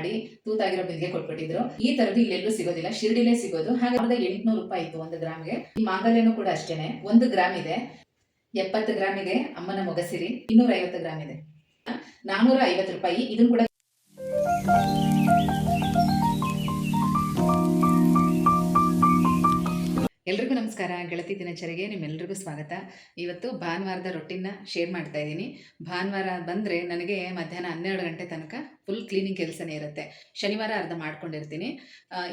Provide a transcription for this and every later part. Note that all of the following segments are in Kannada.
ಮಾಡಿ ತೂತಾಗಿರೋ ಬಿಂದಿಗೆ ಕೊಟ್ಬಿಟ್ಟಿದ್ರು. ಈ ತರದ್ದು ಇಲ್ಲೆಲ್ಲೂ ಸಿಗೋದಿಲ್ಲ, ಶಿರ್ಡಿಲೇ ಸಿಗೋದು. ಹಾಗೆ 1800 ಇತ್ತು 1 ಗ್ರಾಮ್ಗೆ. ಈ ಮಾಂಗಲ್ಯನೂ ಕೂಡ ಅಷ್ಟೇನೆ, 1 ಗ್ರಾಮ್ ಇದೆ. 70 ಗ್ರಾಮ್ ಇದೆ ಅಮ್ಮನ ಮೊಗಸಿರಿ, 250 ಗ್ರಾಮ್ ಇದೆ, 450 ರೂಪಾಯಿ. ಇದನ್ನು ಕೂಡ ಎಲ್ರಿಗೂ ನಮಸ್ಕಾರ. ಗೆಳತಿ ದಿನಚರಿಗೆ ನಿಮ್ಮೆಲ್ರಿಗೂ ಸ್ವಾಗತ. ಇವತ್ತು ಭಾನುವಾರದ ರೊಟ್ಟಿನ ಶೇರ್ ಮಾಡ್ತಾ ಇದ್ದೀನಿ. ಭಾನುವಾರ ಬಂದರೆ ನನಗೆ ಮಧ್ಯಾಹ್ನ 12 ಗಂಟೆ ತನಕ ಫುಲ್ ಕ್ಲೀನಿಂಗ್ ಕೆಲಸನೇ ಇರುತ್ತೆ. ಶನಿವಾರ ಅರ್ಧ ಮಾಡ್ಕೊಂಡಿರ್ತೀನಿ,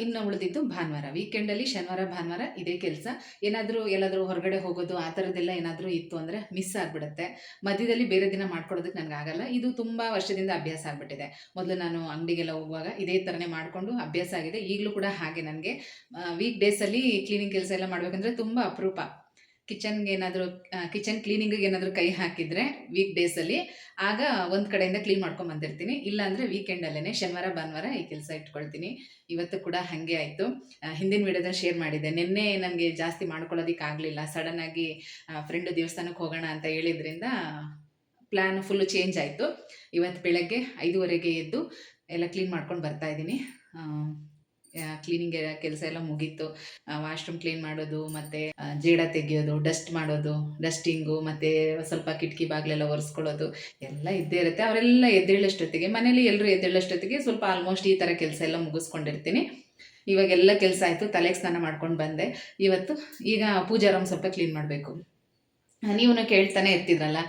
ಇನ್ನು ಉಳಿದಿದ್ದು ಭಾನುವಾರ. ವೀಕೆಂಡಲ್ಲಿ ಶನಿವಾರ ಭಾನುವಾರ ಇದೇ ಕೆಲಸ. ಎಲ್ಲಾದರೂ ಹೊರಗಡೆ ಹೋಗೋದು ಆ ಥರದ್ದೆಲ್ಲ ಏನಾದರೂ ಇತ್ತು ಅಂದರೆ ಮಿಸ್ ಆಗಿಬಿಡುತ್ತೆ. ಮಧ್ಯದಲ್ಲಿ ಬೇರೆ ದಿನ ಮಾಡ್ಕೊಡೋದಕ್ಕೆ ನನಗಾಗಲ್ಲ. ಇದು ತುಂಬ ವರ್ಷದಿಂದ ಅಭ್ಯಾಸ ಆಗಿಬಿಟ್ಟಿದೆ. ಮೊದಲು ನಾನು ಅಂಗಡಿಗೆಲ್ಲ ಹೋಗುವಾಗ ಇದೇ ಥರನೇ ಮಾಡಿಕೊಂಡು ಅಭ್ಯಾಸ ಆಗಿದೆ. ಈಗಲೂ ಕೂಡ ಹಾಗೆ ನನಗೆ ವೀಕ್ ಡೇಸಲ್ಲಿ ಕ್ಲೀನಿಂಗ್ ಕೆಲಸ ಎಲ್ಲ ಮಾಡಬೇಕಂದ್ರೆ ತುಂಬ ಅಪರೂಪ. ಕಿಚನ್ ಕ್ಲೀನಿಂಗಿಗೆ ಏನಾದರೂ ಕೈ ಹಾಕಿದರೆ ವೀಕ್ ಡೇಸಲ್ಲಿ ಆಗ ಒಂದು ಕಡೆಯಿಂದ ಕ್ಲೀನ್ ಮಾಡ್ಕೊಂಡು ಬಂದಿರ್ತೀನಿ. ಇಲ್ಲಾಂದರೆ ವೀಕೆಂಡಲ್ಲೇ ಶನಿವಾರ ಭಾನುವಾರ ಈ ಕೆಲಸ ಇಟ್ಕೊಳ್ತೀನಿ. ಇವತ್ತು ಕೂಡ ಹಾಗೆ ಆಯಿತು. ಹಿಂದಿನ ವಿಡಿಯೋದಲ್ಲಿ ಶೇರ್ ಮಾಡಿದ್ದೆ. ನಿನ್ನೆ ನನಗೆ ಜಾಸ್ತಿ ಮಾಡ್ಕೊಳ್ಳೋದಕ್ಕಾಗಲಿಲ್ಲ. ಸಡನ್ನಾಗಿ ಫ್ರೆಂಡು ದೇವಸ್ಥಾನಕ್ಕೆ ಹೋಗೋಣ ಅಂತ ಹೇಳಿದ್ರಿಂದ ಪ್ಲ್ಯಾನ್ ಫುಲ್ಲು ಚೇಂಜ್ ಆಯಿತು. ಇವತ್ತು ಬೆಳಗ್ಗೆ 5:30ಗೆ ಎದ್ದು ಎಲ್ಲ ಕ್ಲೀನ್ ಮಾಡ್ಕೊಂಡು ಬರ್ತಾಯಿದ್ದೀನಿ. ಕ್ಲೀನಿಂಗ್ ಕೆಲಸ ಎಲ್ಲ ಮುಗೀತು. ವಾಶ್ರೂಮ್ ಕ್ಲೀನ್ ಮಾಡೋದು, ಮತ್ತು ಜೇಡ ತೆಗೆಯೋದು, ಡಸ್ಟ್ ಮಾಡೋದು, ಡಸ್ಟಿಂಗು, ಮತ್ತು ಸ್ವಲ್ಪ ಕಿಟಕಿ ಬಾಗಿಲೆಲ್ಲ ಒರೆಸ್ಕೊಳ್ಳೋದು ಎಲ್ಲ ಇದ್ದೇ ಇರುತ್ತೆ. ಅವರೆಲ್ಲ ಎದ್ದೇಳಷ್ಟೊತ್ತಿಗೆ, ಮನೇಲಿ ಎಲ್ಲರೂ ಎದ್ದೇಳಷ್ಟೊತ್ತಿಗೆ ಸ್ವಲ್ಪ ಆಲ್ಮೋಸ್ಟ್ ಈ ಥರ ಕೆಲಸ ಎಲ್ಲ ಮುಗಿಸ್ಕೊಂಡಿರ್ತೀನಿ. ಇವಾಗೆಲ್ಲ ಕೆಲಸ ಆಯಿತು. ತಲೆಗೆ ಸ್ನಾನ ಮಾಡ್ಕೊಂಡು ಬಂದೆ. ಈಗ ಪೂಜಾ ರೂಮ್ ಸ್ವಲ್ಪ ಕ್ಲೀನ್ ಮಾಡಬೇಕು. ನೀವು ಕೇಳ್ತಾನೆ ಇರ್ತಿದ್ರಲ್ಲ,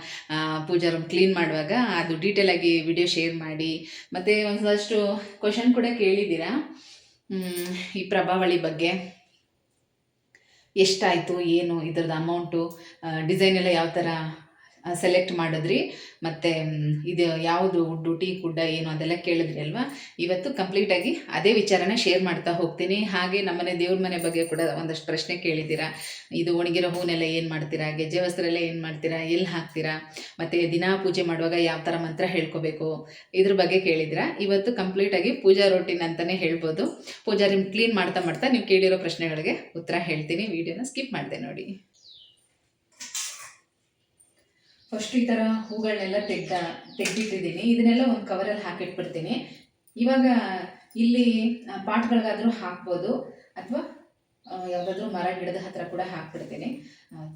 ಪೂಜಾ ರೂಮ್ ಕ್ಲೀನ್ ಮಾಡುವಾಗ ಅದು ಡೀಟೇಲಾಗಿ ವಿಡಿಯೋ ಶೇರ್ ಮಾಡಿ, ಮತ್ತು ಒಂದಷ್ಟು ಕ್ವಶನ್ ಕೂಡ ಕೇಳಿದ್ದೀರಾ. ಈ ಪ್ರಭಾವಳಿ ಬಗ್ಗೆ ಎಷ್ಟಾಯಿತು, ಏನು ಇದರದ್ದು ಅಮೌಂಟು, ಡಿಸೈನ್ ಎಲ್ಲ ಯಾವ ಥರ ಸೆಲೆಕ್ಟ್ ಮಾಡಿದ್ರಿ, ಮತ್ತು ಇದು ಯಾವುದು ಉಡ್ಡು ಟೀ ಕುಡ್ಡ ಏನು ಅದೆಲ್ಲ ಕೇಳಿದ್ರಿ ಅಲ್ವಾ. ಇವತ್ತು ಕಂಪ್ಲೀಟಾಗಿ ಅದೇ ವಿಚಾರನ ಶೇರ್ ಮಾಡ್ತಾ ಹೋಗ್ತೀನಿ. ಹಾಗೆ ನಮ್ಮನೆ ದೇವ್ರ ಮನೆ ಬಗ್ಗೆ ಕೂಡ ಒಂದಷ್ಟು ಪ್ರಶ್ನೆ ಕೇಳಿದ್ದೀರಾ. ಇದು ಒಣಗಿರೋ ಹೂನೆಲ್ಲ ಏನು ಮಾಡ್ತೀರಾ, ಗೆಜ್ಜೆ ವಸ್ತ್ರ ಎಲ್ಲ ಏನು ಮಾಡ್ತೀರಾ, ಎಲ್ಲಿ ಹಾಕ್ತೀರಾ, ಮತ್ತು ದಿನಾ ಪೂಜೆ ಮಾಡುವಾಗ ಯಾವ ಥರ ಮಂತ್ರ ಹೇಳ್ಕೋಬೇಕು, ಇದ್ರ ಬಗ್ಗೆ ಕೇಳಿದ್ದೀರಾ. ಇವತ್ತು ಕಂಪ್ಲೀಟಾಗಿ ಪೂಜಾ ರೂಟೀನ್ ಅಂತಲೇ ಹೇಳ್ಬೋದು. ಪೂಜಾ ರೂಮ್ ಕ್ಲೀನ್ ಮಾಡ್ತಾ ಮಾಡ್ತಾ ನೀವು ಕೇಳಿರೋ ಪ್ರಶ್ನೆಗಳಿಗೆ ಉತ್ತರ ಹೇಳ್ತೀನಿ. ವಿಡಿಯೋನ ಸ್ಕಿಪ್ ಮಾಡಿದೆ ನೋಡಿ. ಫಸ್ಟ್ ಈ ಥರ ಹೂಗಳನ್ನೆಲ್ಲ ತೆಗೆದಿಟ್ಟಿದ್ದೀನಿ. ಇದನ್ನೆಲ್ಲ ಒಂದು ಕವರಲ್ಲಿ ಹಾಕಿಟ್ಬಿಡ್ತೀನಿ. ಇವಾಗ ಇಲ್ಲಿ ಪಾಟ್ಗಳಿಗಾದರೂ ಹಾಕ್ಬೋದು, ಅಥವಾ ಯಾವುದಾದ್ರೂ ಮರ ಗಿಡದ ಹತ್ರ ಕೂಡ ಹಾಕ್ಬಿಡ್ತೀನಿ.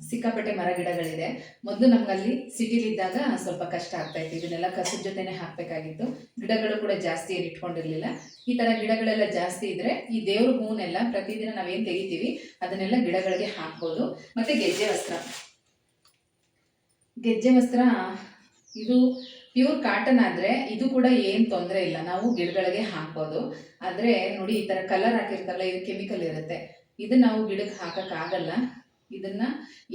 ಸಿಕ್ಕಾಪಟ್ಟೆ ಮರ ಗಿಡಗಳಿದೆ. ಮೊದಲು ನಮಗಲ್ಲಿ ಸಿಟಿಲಿದ್ದಾಗ ಸ್ವಲ್ಪ ಕಷ್ಟ ಆಗ್ತಾಯಿತ್ತು. ಇದನ್ನೆಲ್ಲ ಕಸದ ಜೊತೆನೇ ಹಾಕಬೇಕಾಗಿತ್ತು. ಗಿಡಗಳು ಕೂಡ ಜಾಸ್ತಿ ಏನು ಇಟ್ಕೊಂಡಿರಲಿಲ್ಲ. ಈ ಥರ ಗಿಡಗಳೆಲ್ಲ ಜಾಸ್ತಿ ಇದ್ದರೆ ಈ ದೇವ್ರ ಹೂವನ್ನೆಲ್ಲ ಪ್ರತಿದಿನ ನಾವೇನು ತೆಗಿತೀವಿ ಅದನ್ನೆಲ್ಲ ಗಿಡಗಳಿಗೆ ಹಾಕ್ಬೋದು. ಮತ್ತು ಗೆಜ್ಜೆ ವಸ್ತ್ರ ಇದು ಪ್ಯೂರ್ ಕಾಟನ್ ಆದರೆ ಇದು ಕೂಡ ಏನು ತೊಂದರೆ ಇಲ್ಲ, ನಾವು ಗಿಡಗಳಿಗೆ ಹಾಕ್ಬೋದು. ಆದರೆ ನೋಡಿ, ಈ ಥರ ಕಲರ್ ಹಾಕಿರ್ತಾರಲ್ಲ, ಇದು ಕೆಮಿಕಲ್ ಇರುತ್ತೆ. ಇದನ್ನು ನಾವು ಗಿಡಕ್ಕೆ ಹಾಕೋಕ್ಕಾಗಲ್ಲ. ಇದನ್ನು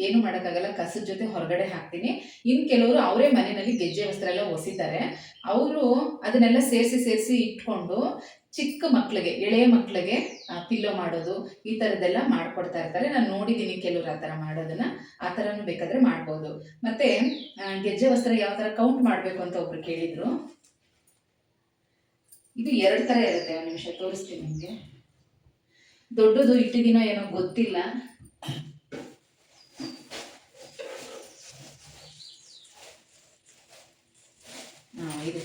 ಏನು ಮಾಡೋಕ್ಕಾಗಲ್ಲ. ಕಸದ ಜೊತೆ ಹೊರಗಡೆ ಹಾಕ್ತೀನಿ. ಇನ್ನು ಕೆಲವರು ಅವರೇ ಮನೆಯಲ್ಲಿ ಗೆಜ್ಜೆ ವಸ್ತ್ರ ಎಲ್ಲ ಹೊಸಿತಾರೆ. ಅವರು ಅದನ್ನೆಲ್ಲ ಸೇರಿಸಿ ಇಟ್ಕೊಂಡು ಚಿಕ್ಕ ಮಕ್ಕಳಿಗೆ, ಎಳೆಯ ಮಕ್ಕಳಿಗೆ ಪಿಲ್ಲೋ ಮಾಡೋದು, ಈ ಥರದ್ದೆಲ್ಲ ಮಾಡಿಕೊಡ್ತಾ ಇರ್ತಾರೆ. ನಾನು ನೋಡಿದ್ದೀನಿ ಕೆಲವರು ಆ ಥರ ಮಾಡೋದನ್ನು. ಆ ಥರನೂ ಬೇಕಾದರೆ ಮಾಡ್ಬೋದು. ಮತ್ತು ಗೆಜ್ಜೆ ವಸ್ತ್ರ ಯಾವ ಥರ ಕೌಂಟ್ ಮಾಡಬೇಕು ಅಂತ ಒಬ್ರು ಕೇಳಿದರು. ಇದು 2 ಥರ ಇರುತ್ತೆ. ಒಂದು ನಿಮಿಷ ತೋರಿಸ್ತೀನಿ ನಿಮಗೆ. ದೊಡ್ಡದು ಇಟ್ಟಿದ್ದೀನೋ ಏನೋ ಗೊತ್ತಿಲ್ಲ. ಇದು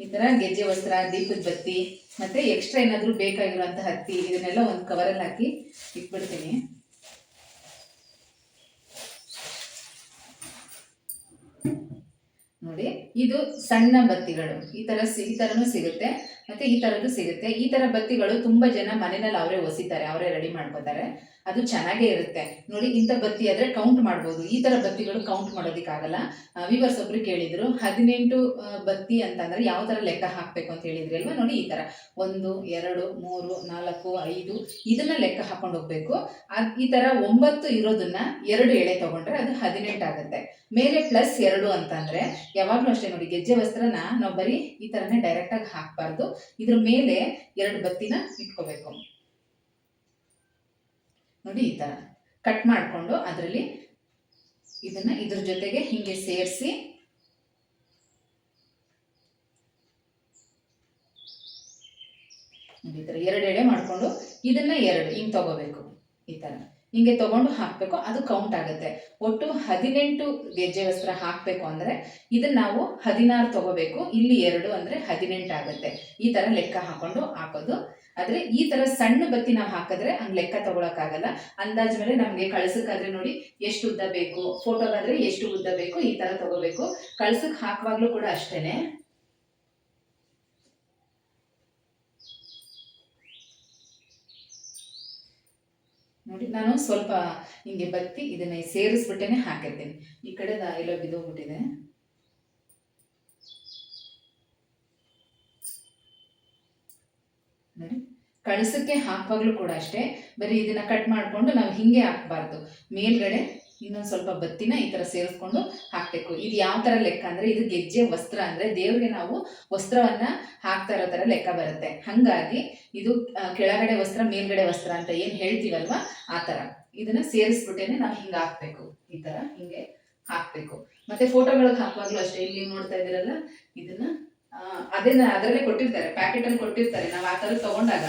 ಈ ಥರ ಗೆಜ್ಜೆ ವಸ್ತ್ರ, ದೀಪದ ಬತ್ತಿ, ಮತ್ತು ಎಕ್ಸ್ಟ್ರಾ ಏನಾದರೂ ಬೇಕಾಗಿರುವಂಥ ಹತ್ತಿ, ಇದನ್ನೆಲ್ಲ ಒಂದು ಕವರಲ್ಲಿ ಹಾಕಿ ಇಟ್ಬಿಡ್ತೀನಿ. ನೋಡಿ, ಇದು ಸಣ್ಣ ಬತ್ತಿಗಳು. ಈ ಥರನೂ ಸಿಗುತ್ತೆ, ಮತ್ತು ಈ ಥರದ್ದು ಸಿಗುತ್ತೆ. ಈ ಥರ ಬತ್ತಿಗಳು ತುಂಬ ಜನ ಮನೆಯಲ್ಲಿ ಅವರೇ ಹೊಸಿತಾರೆ, ಅವರೇ ರೆಡಿ ಮಾಡ್ಕೋತಾರೆ. ಅದು ಚೆನ್ನಾಗೇ ಇರುತ್ತೆ. ನೋಡಿ, ಇಂಥ ಬತ್ತಿ ಆದರೆ ಕೌಂಟ್ ಮಾಡ್ಬೋದು. ಈ ಥರ ಬತ್ತಿಗಳು ಕೌಂಟ್ ಮಾಡೋದಕ್ಕಾಗಲ್ಲ. ವಿವರ್ಸ್ ಒಬ್ರು ಕೇಳಿದರು 18 ಬತ್ತಿ ಅಂತಂದರೆ ಯಾವ ಥರ ಲೆಕ್ಕ ಹಾಕಬೇಕು ಅಂತ ಹೇಳಿದ್ರಿ ಅಲ್ವಾ. ನೋಡಿ, ಈ ಥರ 1 2 3 4 5 ಇದನ್ನು ಲೆಕ್ಕ ಹಾಕೊಂಡು ಹೋಗಬೇಕು. ಈ ಥರ 9 ಇರೋದನ್ನ 2 ಎಳೆ ತೊಗೊಂಡ್ರೆ ಅದು 18 ಆಗುತ್ತೆ. ಮೇಲೆ +2 ಅಂತಂದರೆ ಯಾವಾಗಲೂ ಅಷ್ಟೇ. ನೋಡಿ, ಗೆಜ್ಜೆ ವಸ್ತ್ರನ ನಾವು ಬರೀ ಈ ಥರನೇ ಡೈರೆಕ್ಟಾಗಿ ಹಾಕಬಾರ್ದು. ಇದ್ರ ಮೇಲೆ 2 ಬತ್ತಿನ ಇಟ್ಕೋಬೇಕು. ನೋಡಿ, ಈ ಥರ ಕಟ್ ಮಾಡಿಕೊಂಡು ಅದರಲ್ಲಿ ಇದನ್ನು ಇದ್ರ ಜೊತೆಗೆ ಹೀಗೆ ಸೇರಿಸಿ ನೋಡಿ, ಈ ಥರ 2 ಎಳೆ ಮಾಡಿಕೊಂಡು ಇದನ್ನು 2 ಹಿಂಗೆ ತಗೋಬೇಕು. ಈ ಥರ ಹಿಂಗೆ ತಗೊಂಡು ಹಾಕಬೇಕು, ಅದು ಕೌಂಟ್ ಆಗುತ್ತೆ. ಒಟ್ಟು 18 ಗೆಜ್ಜೆ ವಸ್ತ್ರ ಹಾಕಬೇಕು ಅಂದರೆ ಇದನ್ನ ನಾವು 16 ತಗೋಬೇಕು, ಇಲ್ಲಿ 2 ಅಂದರೆ 18 ಆಗುತ್ತೆ. ಈ ಥರ ಲೆಕ್ಕ ಹಾಕೊಂಡು ಹಾಕೋದು. ಆದರೆ ಈ ಥರ ಸಣ್ಣ ಬತ್ತಿ ನಾವು ಹಾಕಿದ್ರೆ ಹಂಗೆ ಲೆಕ್ಕ ತಗೊಳಕ್ಕಾಗಲ್ಲ. ಅಂದಾಜ್ ಮೇಲೆ ನಮಗೆ ಕಳ್ಸಕ್ಕಾದ್ರೆ ನೋಡಿ ಎಷ್ಟು ಉದ್ದ ಬೇಕು, ಫೋಟೋಗಾದ್ರೆ ಎಷ್ಟು ಉದ್ದ ಬೇಕು, ಈ ಥರ ತಗೋಬೇಕು. ಕಳ್ಸಕ್ಕೆ ಹಾಕುವಾಗ್ಲೂ ಕೂಡ ಅಷ್ಟೇನೆ. ನೋಡಿ ನಾನು ಸ್ವಲ್ಪ ಹಿಂಗೆ ಬತ್ತಿ ಇದನ್ನ ಸೇರಿಸ್ಬಿಟ್ಟೇನೆ ಹಾಕಿರ್ತೀನಿ. ಈ ಕಡೆ ಎಲ್ಲೋ ಬಿದ್ದೋಗ್ಬಿಟ್ಟಿದೆ. ನೋಡಿ ಕಳಸಕ್ಕೆ ಹಾಕುವಾಗ್ಲೂ ಕೂಡ ಅಷ್ಟೇ, ಬರೀ ಇದನ್ನ ಕಟ್ ಮಾಡಿಕೊಂಡು ನಾವು ಹಿಂಗೆ ಹಾಕಬಾರ್ದು. ಮೇಲ್ಗಡೆ ಇನ್ನೊಂದು ಸ್ವಲ್ಪ ಬತ್ತಿನ ಈ ಥರ ಸೇರಿಸ್ಕೊಂಡು ಹಾಕಬೇಕು. ಇದು ಯಾವ ಥರ ಲೆಕ್ಕ ಅಂದರೆ, ಇದು ಗೆಜ್ಜೆ ವಸ್ತ್ರ ಅಂದರೆ ದೇವ್ರಿಗೆ ನಾವು ವಸ್ತ್ರವನ್ನು ಹಾಕ್ತಾ ಇರೋ ಥರ ಲೆಕ್ಕ ಬರುತ್ತೆ. ಹಾಗಾಗಿ ಇದು ಕೆಳಗಡೆ ವಸ್ತ್ರ ಮೇಲ್ಗಡೆ ವಸ್ತ್ರ ಅಂತ ಏನು ಹೇಳ್ತೀವಲ್ವ, ಆ ಥರ ಇದನ್ನು ಸೇರಿಸ್ಬಿಟ್ಟೇನೆ ನಾವು ಹಿಂಗೆ ಹಾಕಬೇಕು. ಈ ಥರ ಹಿಂಗೆ ಹಾಕಬೇಕು. ಮತ್ತು ಫೋಟೋಗಳಿಗೆ ಹಾಕುವಾಗಲೂ ಅಷ್ಟೇ, ಇಲ್ಲಿ ನೀವು ನೋಡ್ತಾ ಇದ್ದೀರಲ್ಲ, ಇದನ್ನು ಅದರಲ್ಲೇ ಕೊಟ್ಟಿರ್ತಾರೆ, ಪ್ಯಾಕೆಟಲ್ಲಿ ಕೊಟ್ಟಿರ್ತಾರೆ. ನಾವು ಆ ಥರ ತೊಗೊಂಡಾಗ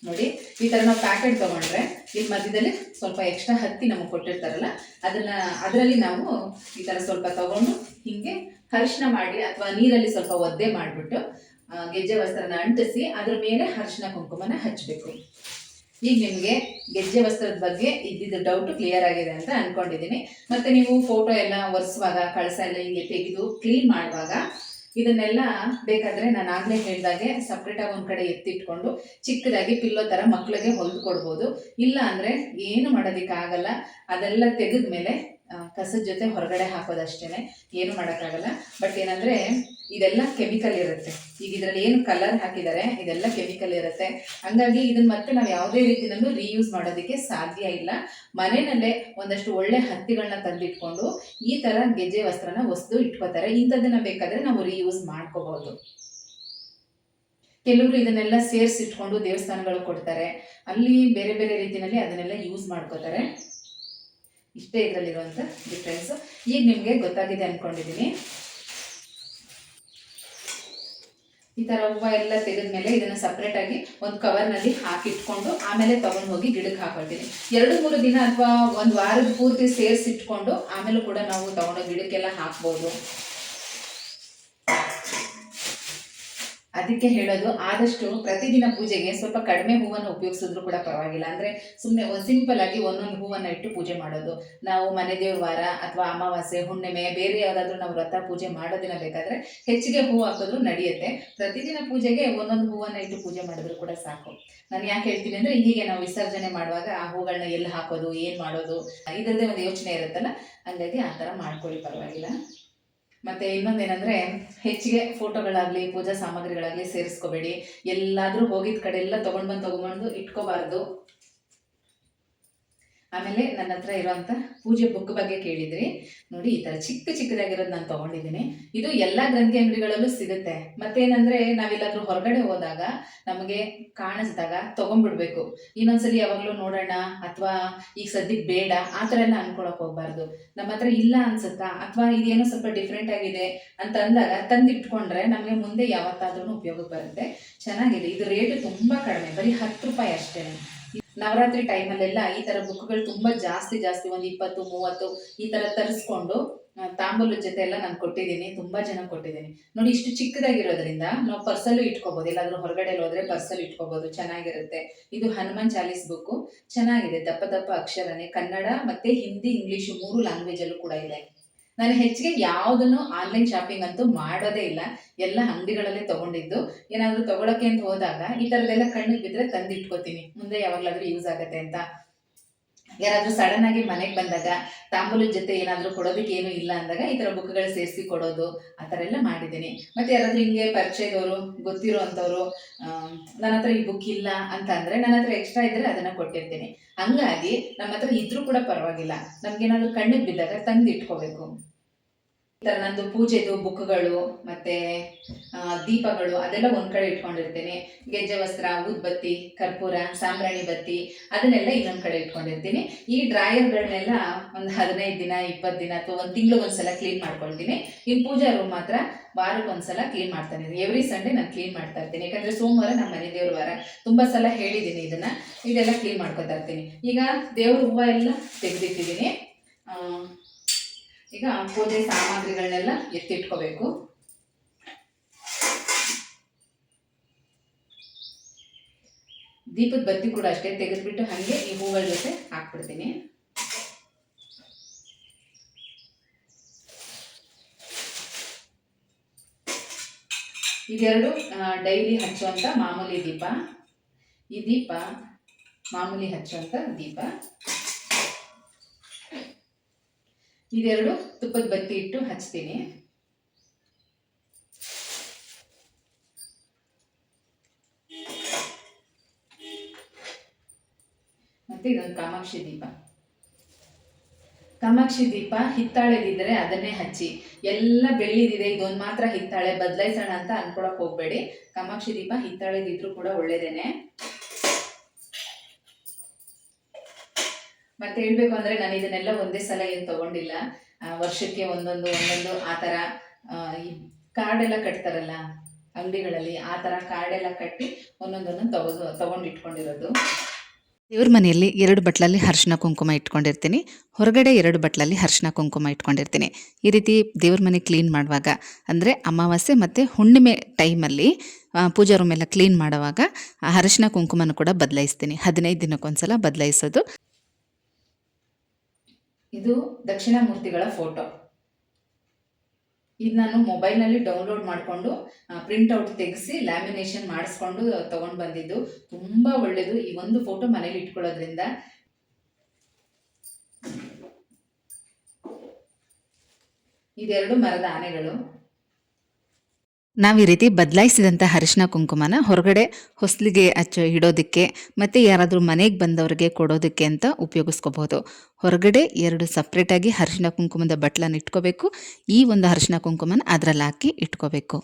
ನೋಡಿ ಈ ಥರ ನಾವು ಪ್ಯಾಕೆಟ್ ತೊಗೊಂಡ್ರೆ ಇಲ್ಲಿ ಮಧ್ಯದಲ್ಲಿ ಸ್ವಲ್ಪ ಎಕ್ಸ್ಟ್ರಾ ಹತ್ತಿ ನಮಗೆ ಕೊಟ್ಟಿರ್ತಾರಲ್ಲ, ಅದರಲ್ಲಿ ನಾವು ಈ ಥರ ಸ್ವಲ್ಪ ತೊಗೊಂಡು ಹಿಂಗೆ ಅರಿಶಿನ ಮಾಡಿ ಅಥವಾ ನೀರಲ್ಲಿ ಸ್ವಲ್ಪ ಒದ್ದೆ ಮಾಡಿಬಿಟ್ಟು ಗೆಜ್ಜೆ ವಸ್ತ್ರನ ಅಂಟಿಸಿ ಅದ್ರ ಮೇಲೆ ಅರಿಶಿನ ಕುಂಕುಮನ ಹಚ್ಚಬೇಕು. ಈಗ ನಿಮಗೆ ಗೆಜ್ಜೆ ವಸ್ತ್ರದ ಬಗ್ಗೆ ಇದ್ದಿದ್ದು ಡೌಟು ಕ್ಲಿಯರ್ ಆಗಿದೆ ಅಂತ ಅಂದ್ಕೊಂಡಿದ್ದೀನಿ. ಮತ್ತು ನೀವು ಫೋಟೋ ಎಲ್ಲ ಒರೆಸುವಾಗ ಕಳಸ ಎಲ್ಲ ಹಿಂಗೆ ತೆಗೆದು ಕ್ಲೀನ್ ಮಾಡುವಾಗ ಇದನ್ನೆಲ್ಲ ಬೇಕಾದರೆ ನಾನು ಆಗಲೇ ಹೇಳಿದಾಗೆ ಸಪ್ರೇಟಾಗಿ ಒಂದು ಕಡೆ ಎತ್ತಿಟ್ಕೊಂಡು ಚಿಕ್ಕದಾಗಿ ಪಿಲ್ಲೋ ಥರ ಮಕ್ಕಳಿಗೆ ಹೊಲಿದು ಕೊಡ್ಬೋದು. ಇಲ್ಲ ಅಂದರೆ ಏನು ಮಾಡೋದಕ್ಕಾಗಲ್ಲ, ಅದೆಲ್ಲ ತೆಗೆದ ಮೇಲೆ ಕಸದ ಜೊತೆ ಹೊರಗಡೆ ಹಾಕೋದಷ್ಟೇ, ಏನು ಮಾಡೋಕ್ಕಾಗಲ್ಲ. ಬಟ್ ಏನಂದರೆ ಇದೆಲ್ಲ ಕೆಮಿಕಲ್ ಇರುತ್ತೆ. ಈಗ ಇದರಲ್ಲಿ ಏನು ಕಲರ್ ಹಾಕಿದ್ದಾರೆ ಇದೆಲ್ಲ ಕೆಮಿಕಲ್ ಇರುತ್ತೆ. ಹಂಗಾಗಿ ಇದನ್ನು ಮತ್ತೆ ನಾವು ಯಾವುದೇ ರೀತಿಯಲ್ಲೂ ರೀಯೂಸ್ ಮಾಡೋದಕ್ಕೆ ಸಾಧ್ಯ ಇಲ್ಲ. ಮನೆಯಲ್ಲೇ ಒಂದಷ್ಟು ಒಳ್ಳೆ ಹತ್ತಿಗಳನ್ನ ತಂದಿಟ್ಕೊಂಡು ಈ ಥರ ಗೆಜ್ಜೆ ವಸ್ತ್ರನ ಹೊಸ್ದು ಇಟ್ಕೋತಾರೆ. ಇಂಥದ್ದನ್ನ ಬೇಕಾದರೆ ನಾವು ರೀಯೂಸ್ ಮಾಡ್ಕೋಬಹುದು. ಕೆಲವರು ಇದನ್ನೆಲ್ಲ ಸೇರಿಸಿಟ್ಕೊಂಡು ದೇವಸ್ಥಾನಗಳು ಕೊಡ್ತಾರೆ, ಅಲ್ಲಿ ಬೇರೆ ಬೇರೆ ರೀತಿಯಲ್ಲಿ ಅದನ್ನೆಲ್ಲ ಯೂಸ್ ಮಾಡ್ಕೋತಾರೆ. ಇಷ್ಟೇ ಇದರಲ್ಲಿರುವಂಥ ಡಿಫ್ರೆನ್ಸು. ಈಗ ನಿಮಗೆ ಗೊತ್ತಾಗಿದೆ ಅಂದ್ಕೊಂಡಿದ್ದೀನಿ. ಈ ಥರ ಹೂವು ಎಲ್ಲ ತೆಗೆದ್ಮೇಲೆ ಇದನ್ನು ಸಪ್ರೇಟಾಗಿ ಒಂದು ಕವರ್ನಲ್ಲಿ ಹಾಕಿಟ್ಕೊಂಡು ಆಮೇಲೆ ತೊಗೊಂಡು ಹೋಗಿ ಗಿಡಕ್ಕೆ ಹಾಕೊಳ್ತೀನಿ. 2-3 ದಿನ ಅಥವಾ ಒಂದು ವಾರದ ಪೂರ್ತಿ ಸೇರಿಸಿಟ್ಕೊಂಡು ಆಮೇಲೂ ಕೂಡ ನಾವು ತೊಗೊಂಡೋಗಿ ಗಿಡಕ್ಕೆಲ್ಲ ಹಾಕ್ಬೋದು. ಅದಕ್ಕೆ ಹೇಳೋದು, ಆದಷ್ಟು ಪ್ರತಿದಿನ ಪೂಜೆಗೆ ಸ್ವಲ್ಪ ಕಡಿಮೆ ಹೂವನ್ನು ಉಪಯೋಗಿಸಿದ್ರು ಕೂಡ ಪರವಾಗಿಲ್ಲ. ಅಂದರೆ ಸುಮ್ಮನೆ ಸಿಂಪಲ್ ಆಗಿ ಒಂದೊಂದು ಹೂವನ್ನು ಇಟ್ಟು ಪೂಜೆ ಮಾಡೋದು. ನಾವು ಮನೆ ದೇವ್ರ ವಾರ ಅಥವಾ ಅಮಾವಾಸ್ಯೆ, ಹುಣ್ಣಿಮೆ, ಬೇರೆ ಯಾವುದಾದ್ರೂ ನಾವು ವ್ರತ ಪೂಜೆ ಮಾಡೋದಿನ ಬೇಕಾದರೆ ಹೆಚ್ಚಿಗೆ ಹೂ ಹಾಕಿದ್ರು ನಡೆಯುತ್ತೆ. ಪ್ರತಿದಿನ ಪೂಜೆಗೆ ಒಂದೊಂದು ಹೂವನ್ನು ಇಟ್ಟು ಪೂಜೆ ಮಾಡಿದ್ರು ಕೂಡ ಸಾಕು. ನಾನು ಯಾಕೆ ಹೇಳ್ತೀನಿ ಅಂದರೆ, ಹೀಗೆ ನಾವು ವಿಸರ್ಜನೆ ಮಾಡುವಾಗ ಆ ಹೂಗಳನ್ನ ಎಲ್ಲಿ ಹಾಕೋದು, ಏನು ಮಾಡೋದು, ಇದರದ್ದೇ ಒಂದು ಯೋಚನೆ ಇರುತ್ತಲ್ಲ, ಹಂಗಾಗಿ ಆ ಥರ ಮಾಡ್ಕೊಳ್ಳಿ, ಪರವಾಗಿಲ್ಲ. ಮತ್ತು ಇನ್ನೊಂದೇನೆಂದರೆ, ಹೆಚ್ಚಿಗೆ ಫೋಟೋಗಳಾಗಲಿ ಪೂಜಾ ಸಾಮಗ್ರಿಗಳಾಗಲಿ ಸೇರಿಸ್ಕೋಬೇಡಿ. ಎಲ್ಲಾದರೂ ಹೋಗಿದ್ದ ಕಡೆ ಎಲ್ಲ ತೊಗೊಂಡ್ಬಂದು ಇಟ್ಕೋಬಾರ್ದು. ಆಮೇಲೆ ನನ್ನ ಹತ್ರ ಇರೋಂಥ ಪೂಜೆ ಬುಕ್ ಬಗ್ಗೆ ಕೇಳಿದ್ರಿ. ನೋಡಿ ಈ ಥರ ಚಿಕ್ಕದಾಗಿರೋದು ನಾನು ತೊಗೊಂಡಿದ್ದೀನಿ. ಇದು ಎಲ್ಲ ಗ್ರಂಥಿ ಅಂಗಡಿಗಳಲ್ಲೂ ಸಿಗುತ್ತೆ. ಮತ್ತೇನಂದರೆ, ನಾವೆಲ್ಲಾದರೂ ಹೊರಗಡೆ ಹೋದಾಗ ನಮಗೆ ಕಾಣಿಸಿದಾಗ ತೊಗೊಂಡ್ಬಿಡ್ಬೇಕು. ಇನ್ನೊಂದ್ಸಲಿ ಯಾವಾಗಲೂ ನೋಡೋಣ ಅಥವಾ ಈಗ ಸದ್ಯಕ್ಕೆ ಬೇಡ ಆ ಥರ ಎಲ್ಲ ಅಂದ್ಕೊಳಕ್ಕೆ ಹೋಗ್ಬಾರ್ದು. ನಮ್ಮ ಹತ್ರ ಇಲ್ಲ ಅನ್ಸುತ್ತಾ ಅಥವಾ ಇದೇನೋ ಸ್ವಲ್ಪ ಡಿಫ್ರೆಂಟ್ ಆಗಿದೆ ಅಂತ ಅಂದಾಗ ತಂದಿಟ್ಕೊಂಡ್ರೆ ನಮಗೆ ಮುಂದೆ ಯಾವತ್ತಾದ್ರೂ ಉಪಯೋಗಕ್ಕೆ ಬರುತ್ತೆ. ಚೆನ್ನಾಗಿದೆ. ಇದು ರೇಟು ತುಂಬ ಕಡಿಮೆ, ಬರೀ 10 ರೂಪಾಯಿ ಅಷ್ಟೇ. ನವರಾತ್ರಿ ಟೈಮಲ್ಲೆಲ್ಲ ಈ ಥರ ಬುಕ್ಗಳು ತುಂಬ ಜಾಸ್ತಿ ಒಂದು 20-30 ಈ ಥರ ತರಿಸ್ಕೊಂಡು ತಾಂಬೂಲದ ಜೊತೆ ಎಲ್ಲ ನಾನು ಕೊಟ್ಟಿದ್ದೀನಿ. ತುಂಬ ಜನ ಕೊಟ್ಟಿದ್ದೀನಿ. ನೋಡಿ ಇಷ್ಟು ಚಿಕ್ಕದಾಗಿರೋದ್ರಿಂದ ನಾವು ಪರ್ಸಲ್ಲೂ ಇಟ್ಕೋಬೋದು. ಎಲ್ಲಾದರೂ ಹೊರಗಡೆ ಹೋದರೆ ಪರ್ಸಲ್ಲಿ ಇಟ್ಕೋಬೋದು, ಚೆನ್ನಾಗಿರುತ್ತೆ. ಇದು ಹನುಮಾನ್ ಚಾಲೀಸ್ ಬುಕ್ಕು, ಚೆನ್ನಾಗಿದೆ. ದಪ್ಪ ಅಕ್ಷರನೇ, ಕನ್ನಡ ಮತ್ತು ಹಿಂದಿ, ಇಂಗ್ಲೀಷು 3 ಲ್ಯಾಂಗ್ವೇಜಲ್ಲೂ ಕೂಡ ಇದೆ. ನಾನು ಹೆಚ್ಚಿಗೆ ಯಾವುದನ್ನು ಆನ್ಲೈನ್ ಶಾಪಿಂಗ್ ಅಂತೂ ಮಾಡೋದೇ ಇಲ್ಲ, ಎಲ್ಲ ಅಂಗಡಿಗಳಲ್ಲೇ ತೊಗೊಂಡಿದ್ದು. ಏನಾದರೂ ತೊಗೊಳಕ್ಕೆ ಅಂತ ಹೋದಾಗ ಈ ಥರದ್ದೆಲ್ಲ ಕಣ್ಣಿಗೆ ಬಿದ್ದರೆ ತಂದಿಟ್ಕೋತೀನಿ, ಮುಂದೆ ಯಾವಾಗಲಾದರೂ ಯೂಸ್ ಆಗುತ್ತೆ ಅಂತ. ಯಾರಾದರೂ ಸಡನ್ನಾಗಿ ಮನೆಗೆ ಬಂದಾಗ ತಾಂಬೂಲದ ಜೊತೆ ಏನಾದರೂ ಕೊಡೋದಕ್ಕೆ ಏನೂ ಇಲ್ಲ ಅಂದಾಗ ಈ ಥರ ಬುಕ್ಗಳು ಸೇರಿಸಿ ಕೊಡೋದು, ಆ ಥರ ಎಲ್ಲ ಮಾಡಿದ್ದೀನಿ. ಮತ್ತು ಯಾರಾದರೂ ಹಿಂಗೆ ಪರಿಚಯದವರು, ಗೊತ್ತಿರೋ ಅಂಥವ್ರು ನನ್ನ ಹತ್ರ ಈ ಬುಕ್ ಇಲ್ಲ ಅಂತ ಅಂದರೆ ನನ್ನ ಹತ್ರ ಎಕ್ಸ್ಟ್ರಾ ಇದ್ದರೆ ಅದನ್ನು ಕೊಟ್ಟಿರ್ತೀನಿ. ಹಂಗಾಗಿ ನಮ್ಮ ಹತ್ರ ಇದ್ರೂ ಕೂಡ ಪರವಾಗಿಲ್ಲ, ನಮಗೇನಾದರೂ ಕಣ್ಣಿಗೆ ಬಿದ್ದಾಗ ತಂದು ಇಟ್ಕೋಬೇಕು. ಈ ಥರ ನಂದು ಪೂಜೆದು ಬುಕ್ಗಳು ಮತ್ತು ದೀಪಗಳು ಅದೆಲ್ಲ ಒಂದು ಕಡೆ ಇಟ್ಕೊಂಡಿರ್ತೀನಿ. ಗೆಜ್ಜೆ ವಸ್ತ್ರ, ಊದ್ಬತ್ತಿ, ಕರ್ಪೂರ, ಸಾಂಬ್ರಾಣಿ ಬತ್ತಿ ಅದನ್ನೆಲ್ಲ ಇನ್ನೊಂದು ಕಡೆ ಇಟ್ಕೊಂಡಿರ್ತೀನಿ. ಈ ಡ್ರಾಯರ್ಗಳನ್ನೆಲ್ಲ ಒಂದು 15 ದಿನ 20 ದಿನ ಅಥವಾ ಒಂದು ತಿಂಗಳಿಗೊಂದ್ಸಲ ಕ್ಲೀನ್ ಮಾಡ್ಕೊಳ್ತೀನಿ. ಇನ್ನು ಪೂಜಾ ರೂಮ್ ಮಾತ್ರ ವಾರಕ್ಕೊಂದ್ಸಲ ಕ್ಲೀನ್ ಮಾಡ್ತಾನೆ. ಎವ್ರಿ ಸಂಡೇ ನಾನು ಕ್ಲೀನ್ ಮಾಡ್ತಾ ಇರ್ತೀನಿ. ಯಾಕಂದರೆ ಸೋಮವಾರ ನಮ್ಮ ಮನೆ ದೇವ್ರ ವಾರ. ತುಂಬ ಸಲ ಹೇಳಿದ್ದೀನಿ ಇದೆಲ್ಲ ಕ್ಲೀನ್ ಮಾಡ್ಕೊತಾ ಇರ್ತೀನಿ. ಈಗ ದೇವ್ರ ಹೂವು ಎಲ್ಲ ತೆಗೆದಿಟ್ಟಿದ್ದೀನಿ. ಈಗ ಪೂಜೆ ಸಾಮಗ್ರಿಗಳನ್ನೆಲ್ಲ ಎತ್ತಿಟ್ಕೋಬೇಕು. ದೀಪದ ಬತ್ತಿ ಕೂಡ ಅಷ್ಟೇ ತೆಗೆದ್ಬಿಟ್ಟು ಹಾಗೆ ಈ ಹೂಗಳ ಜೊತೆ ಹಾಕ್ಬಿಡ್ತೀನಿ. ಇದೆರಡು ಡೈಲಿ ಹಚ್ಚುವಂಥ ಮಾಮೂಲಿ ದೀಪ. ಈ ದೀಪ ಮಾಮೂಲಿ ಹಚ್ಚುವಂಥ ದೀಪ. ಇದೆರಡು ತುಪ್ಪದ ಬತ್ತಿ ಇಟ್ಟು ಹಚ್ತೀನಿ. ಮತ್ತೆ ಇದೊಂದು ಕಾಮಾಕ್ಷಿ ದೀಪ. ಕಾಮಾಕ್ಷಿ ದೀಪ ಹಿತ್ತಾಳೆದಿದ್ದರೆ ಅದನ್ನೇ ಹಚ್ಚಿ. ಎಲ್ಲ ಬೆಳ್ಳಿದಿದೆ, ಇದೊಂದು ಮಾತ್ರ ಹಿತ್ತಾಳೆ, ಬದಲಾಯಿಸೋಣ ಅಂತ ಅನ್ಕೊಳಕ್ ಹೋಗ್ಬೇಡಿ. ಕಾಮಾಕ್ಷಿ ದೀಪ ಹಿತ್ತಾಳೆದಿದ್ರು ಕೂಡ ಒಳ್ಳೇದೇನೆ. ಮತ್ತೆ ಹೇಳ್ಬೇಕು ಅಂದ್ರೆ ನಾನು ಇದನ್ನೆಲ್ಲ ಒಂದೇ ಸಲ ಏನು ತಗೊಂಡಿಲ್ಲ. ವರ್ಷಕ್ಕೆ ಒಂದೊಂದು ಆ ಥರ ಈ ಕಾರ್ಡ್ ಎಲ್ಲ ಕಟ್ತಾರಲ್ಲ ಅಂಗಡಿಗಳಲ್ಲಿ, ಆ ಥರ ಕಾರ್ಡ್ ಎಲ್ಲ ಕಟ್ಟಿ ಒಂದೊಂದನ್ನು ತಗೊಂಡು ಇಟ್ಕೊಂಡಿರೋದು. ದೇವ್ರ ಮನೆಯಲ್ಲಿ 2 ಬಟ್ಲಲ್ಲಿ ಅರಿಶಿನ ಕುಂಕುಮ ಇಟ್ಕೊಂಡಿರ್ತೀನಿ. ಹೊರಗಡೆ 2 ಬಟ್ಲಲ್ಲಿ ಅರಿಶಿನ ಕುಂಕುಮ ಇಟ್ಕೊಂಡಿರ್ತೀನಿ. ಈ ರೀತಿ ದೇವ್ರ ಮನೆ ಕ್ಲೀನ್ ಮಾಡುವಾಗ ಅಂದರೆ ಅಮಾವಾಸ್ಯೆ ಮತ್ತು ಹುಣ್ಣಿಮೆ ಟೈಮಲ್ಲಿ ಪೂಜಾ ರೂಮ್ ಎಲ್ಲ ಕ್ಲೀನ್ ಮಾಡುವಾಗ ಅರಿಶಿನ ಕುಂಕುಮನ ಕೂಡ ಬದಲಾಯಿಸ್ತೀನಿ. 15 ದಿನಕ್ಕೊಂದ್ಸಲ ಬದಲಾಯಿಸೋದು. ಇದು ದಕ್ಷಿಣಾಮೂರ್ತಿಗಳ ಫೋಟೋ. ಇದು ನಾನು ಮೊಬೈಲ್ನಲ್ಲಿ ಡೌನ್ಲೋಡ್ ಮಾಡಿಕೊಂಡು ಪ್ರಿಂಟ್ಔಟ್ ತೆಗೆಸಿ ಲ್ಯಾಮಿನೇಷನ್ ಮಾಡಿಸ್ಕೊಂಡು ತೊಗೊಂಡು ಬಂದಿದ್ದು. ತುಂಬ ಒಳ್ಳೆಯದು ಈ ಒಂದು ಫೋಟೋ ಮನೇಲಿ ಇಟ್ಕೊಳ್ಳೋದ್ರಿಂದ. ಇದೆರಡು ಮರದ ಆನೆಗಳು. ನಾವು ಈ ರೀತಿ ಬದಲಾಯಿಸಿದಂಥ ಅರಿಶಿನ ಕುಂಕುಮನ ಹೊರಗಡೆ ಹೊಸ್ಲಿಗೆ ಇಡೋದಕ್ಕೆ ಮತ್ತು ಯಾರಾದರೂ ಮನೆಗೆ ಬಂದವರಿಗೆ ಕೊಡೋದಕ್ಕೆ ಅಂತ ಉಪಯೋಗಿಸ್ಕೋಬಹುದು. ಹೊರಗಡೆ 2 ಸಪ್ರೇಟಾಗಿ ಅರಿಶಿನ ಕುಂಕುಮದ ಬಟ್ಲನ್ನು ಇಟ್ಕೋಬೇಕು. ಈ ಒಂದು ಅರಿಶಿನ ಕುಂಕುಮನ ಅದರಲ್ಲಿ ಹಾಕಿ ಇಟ್ಕೋಬೇಕು.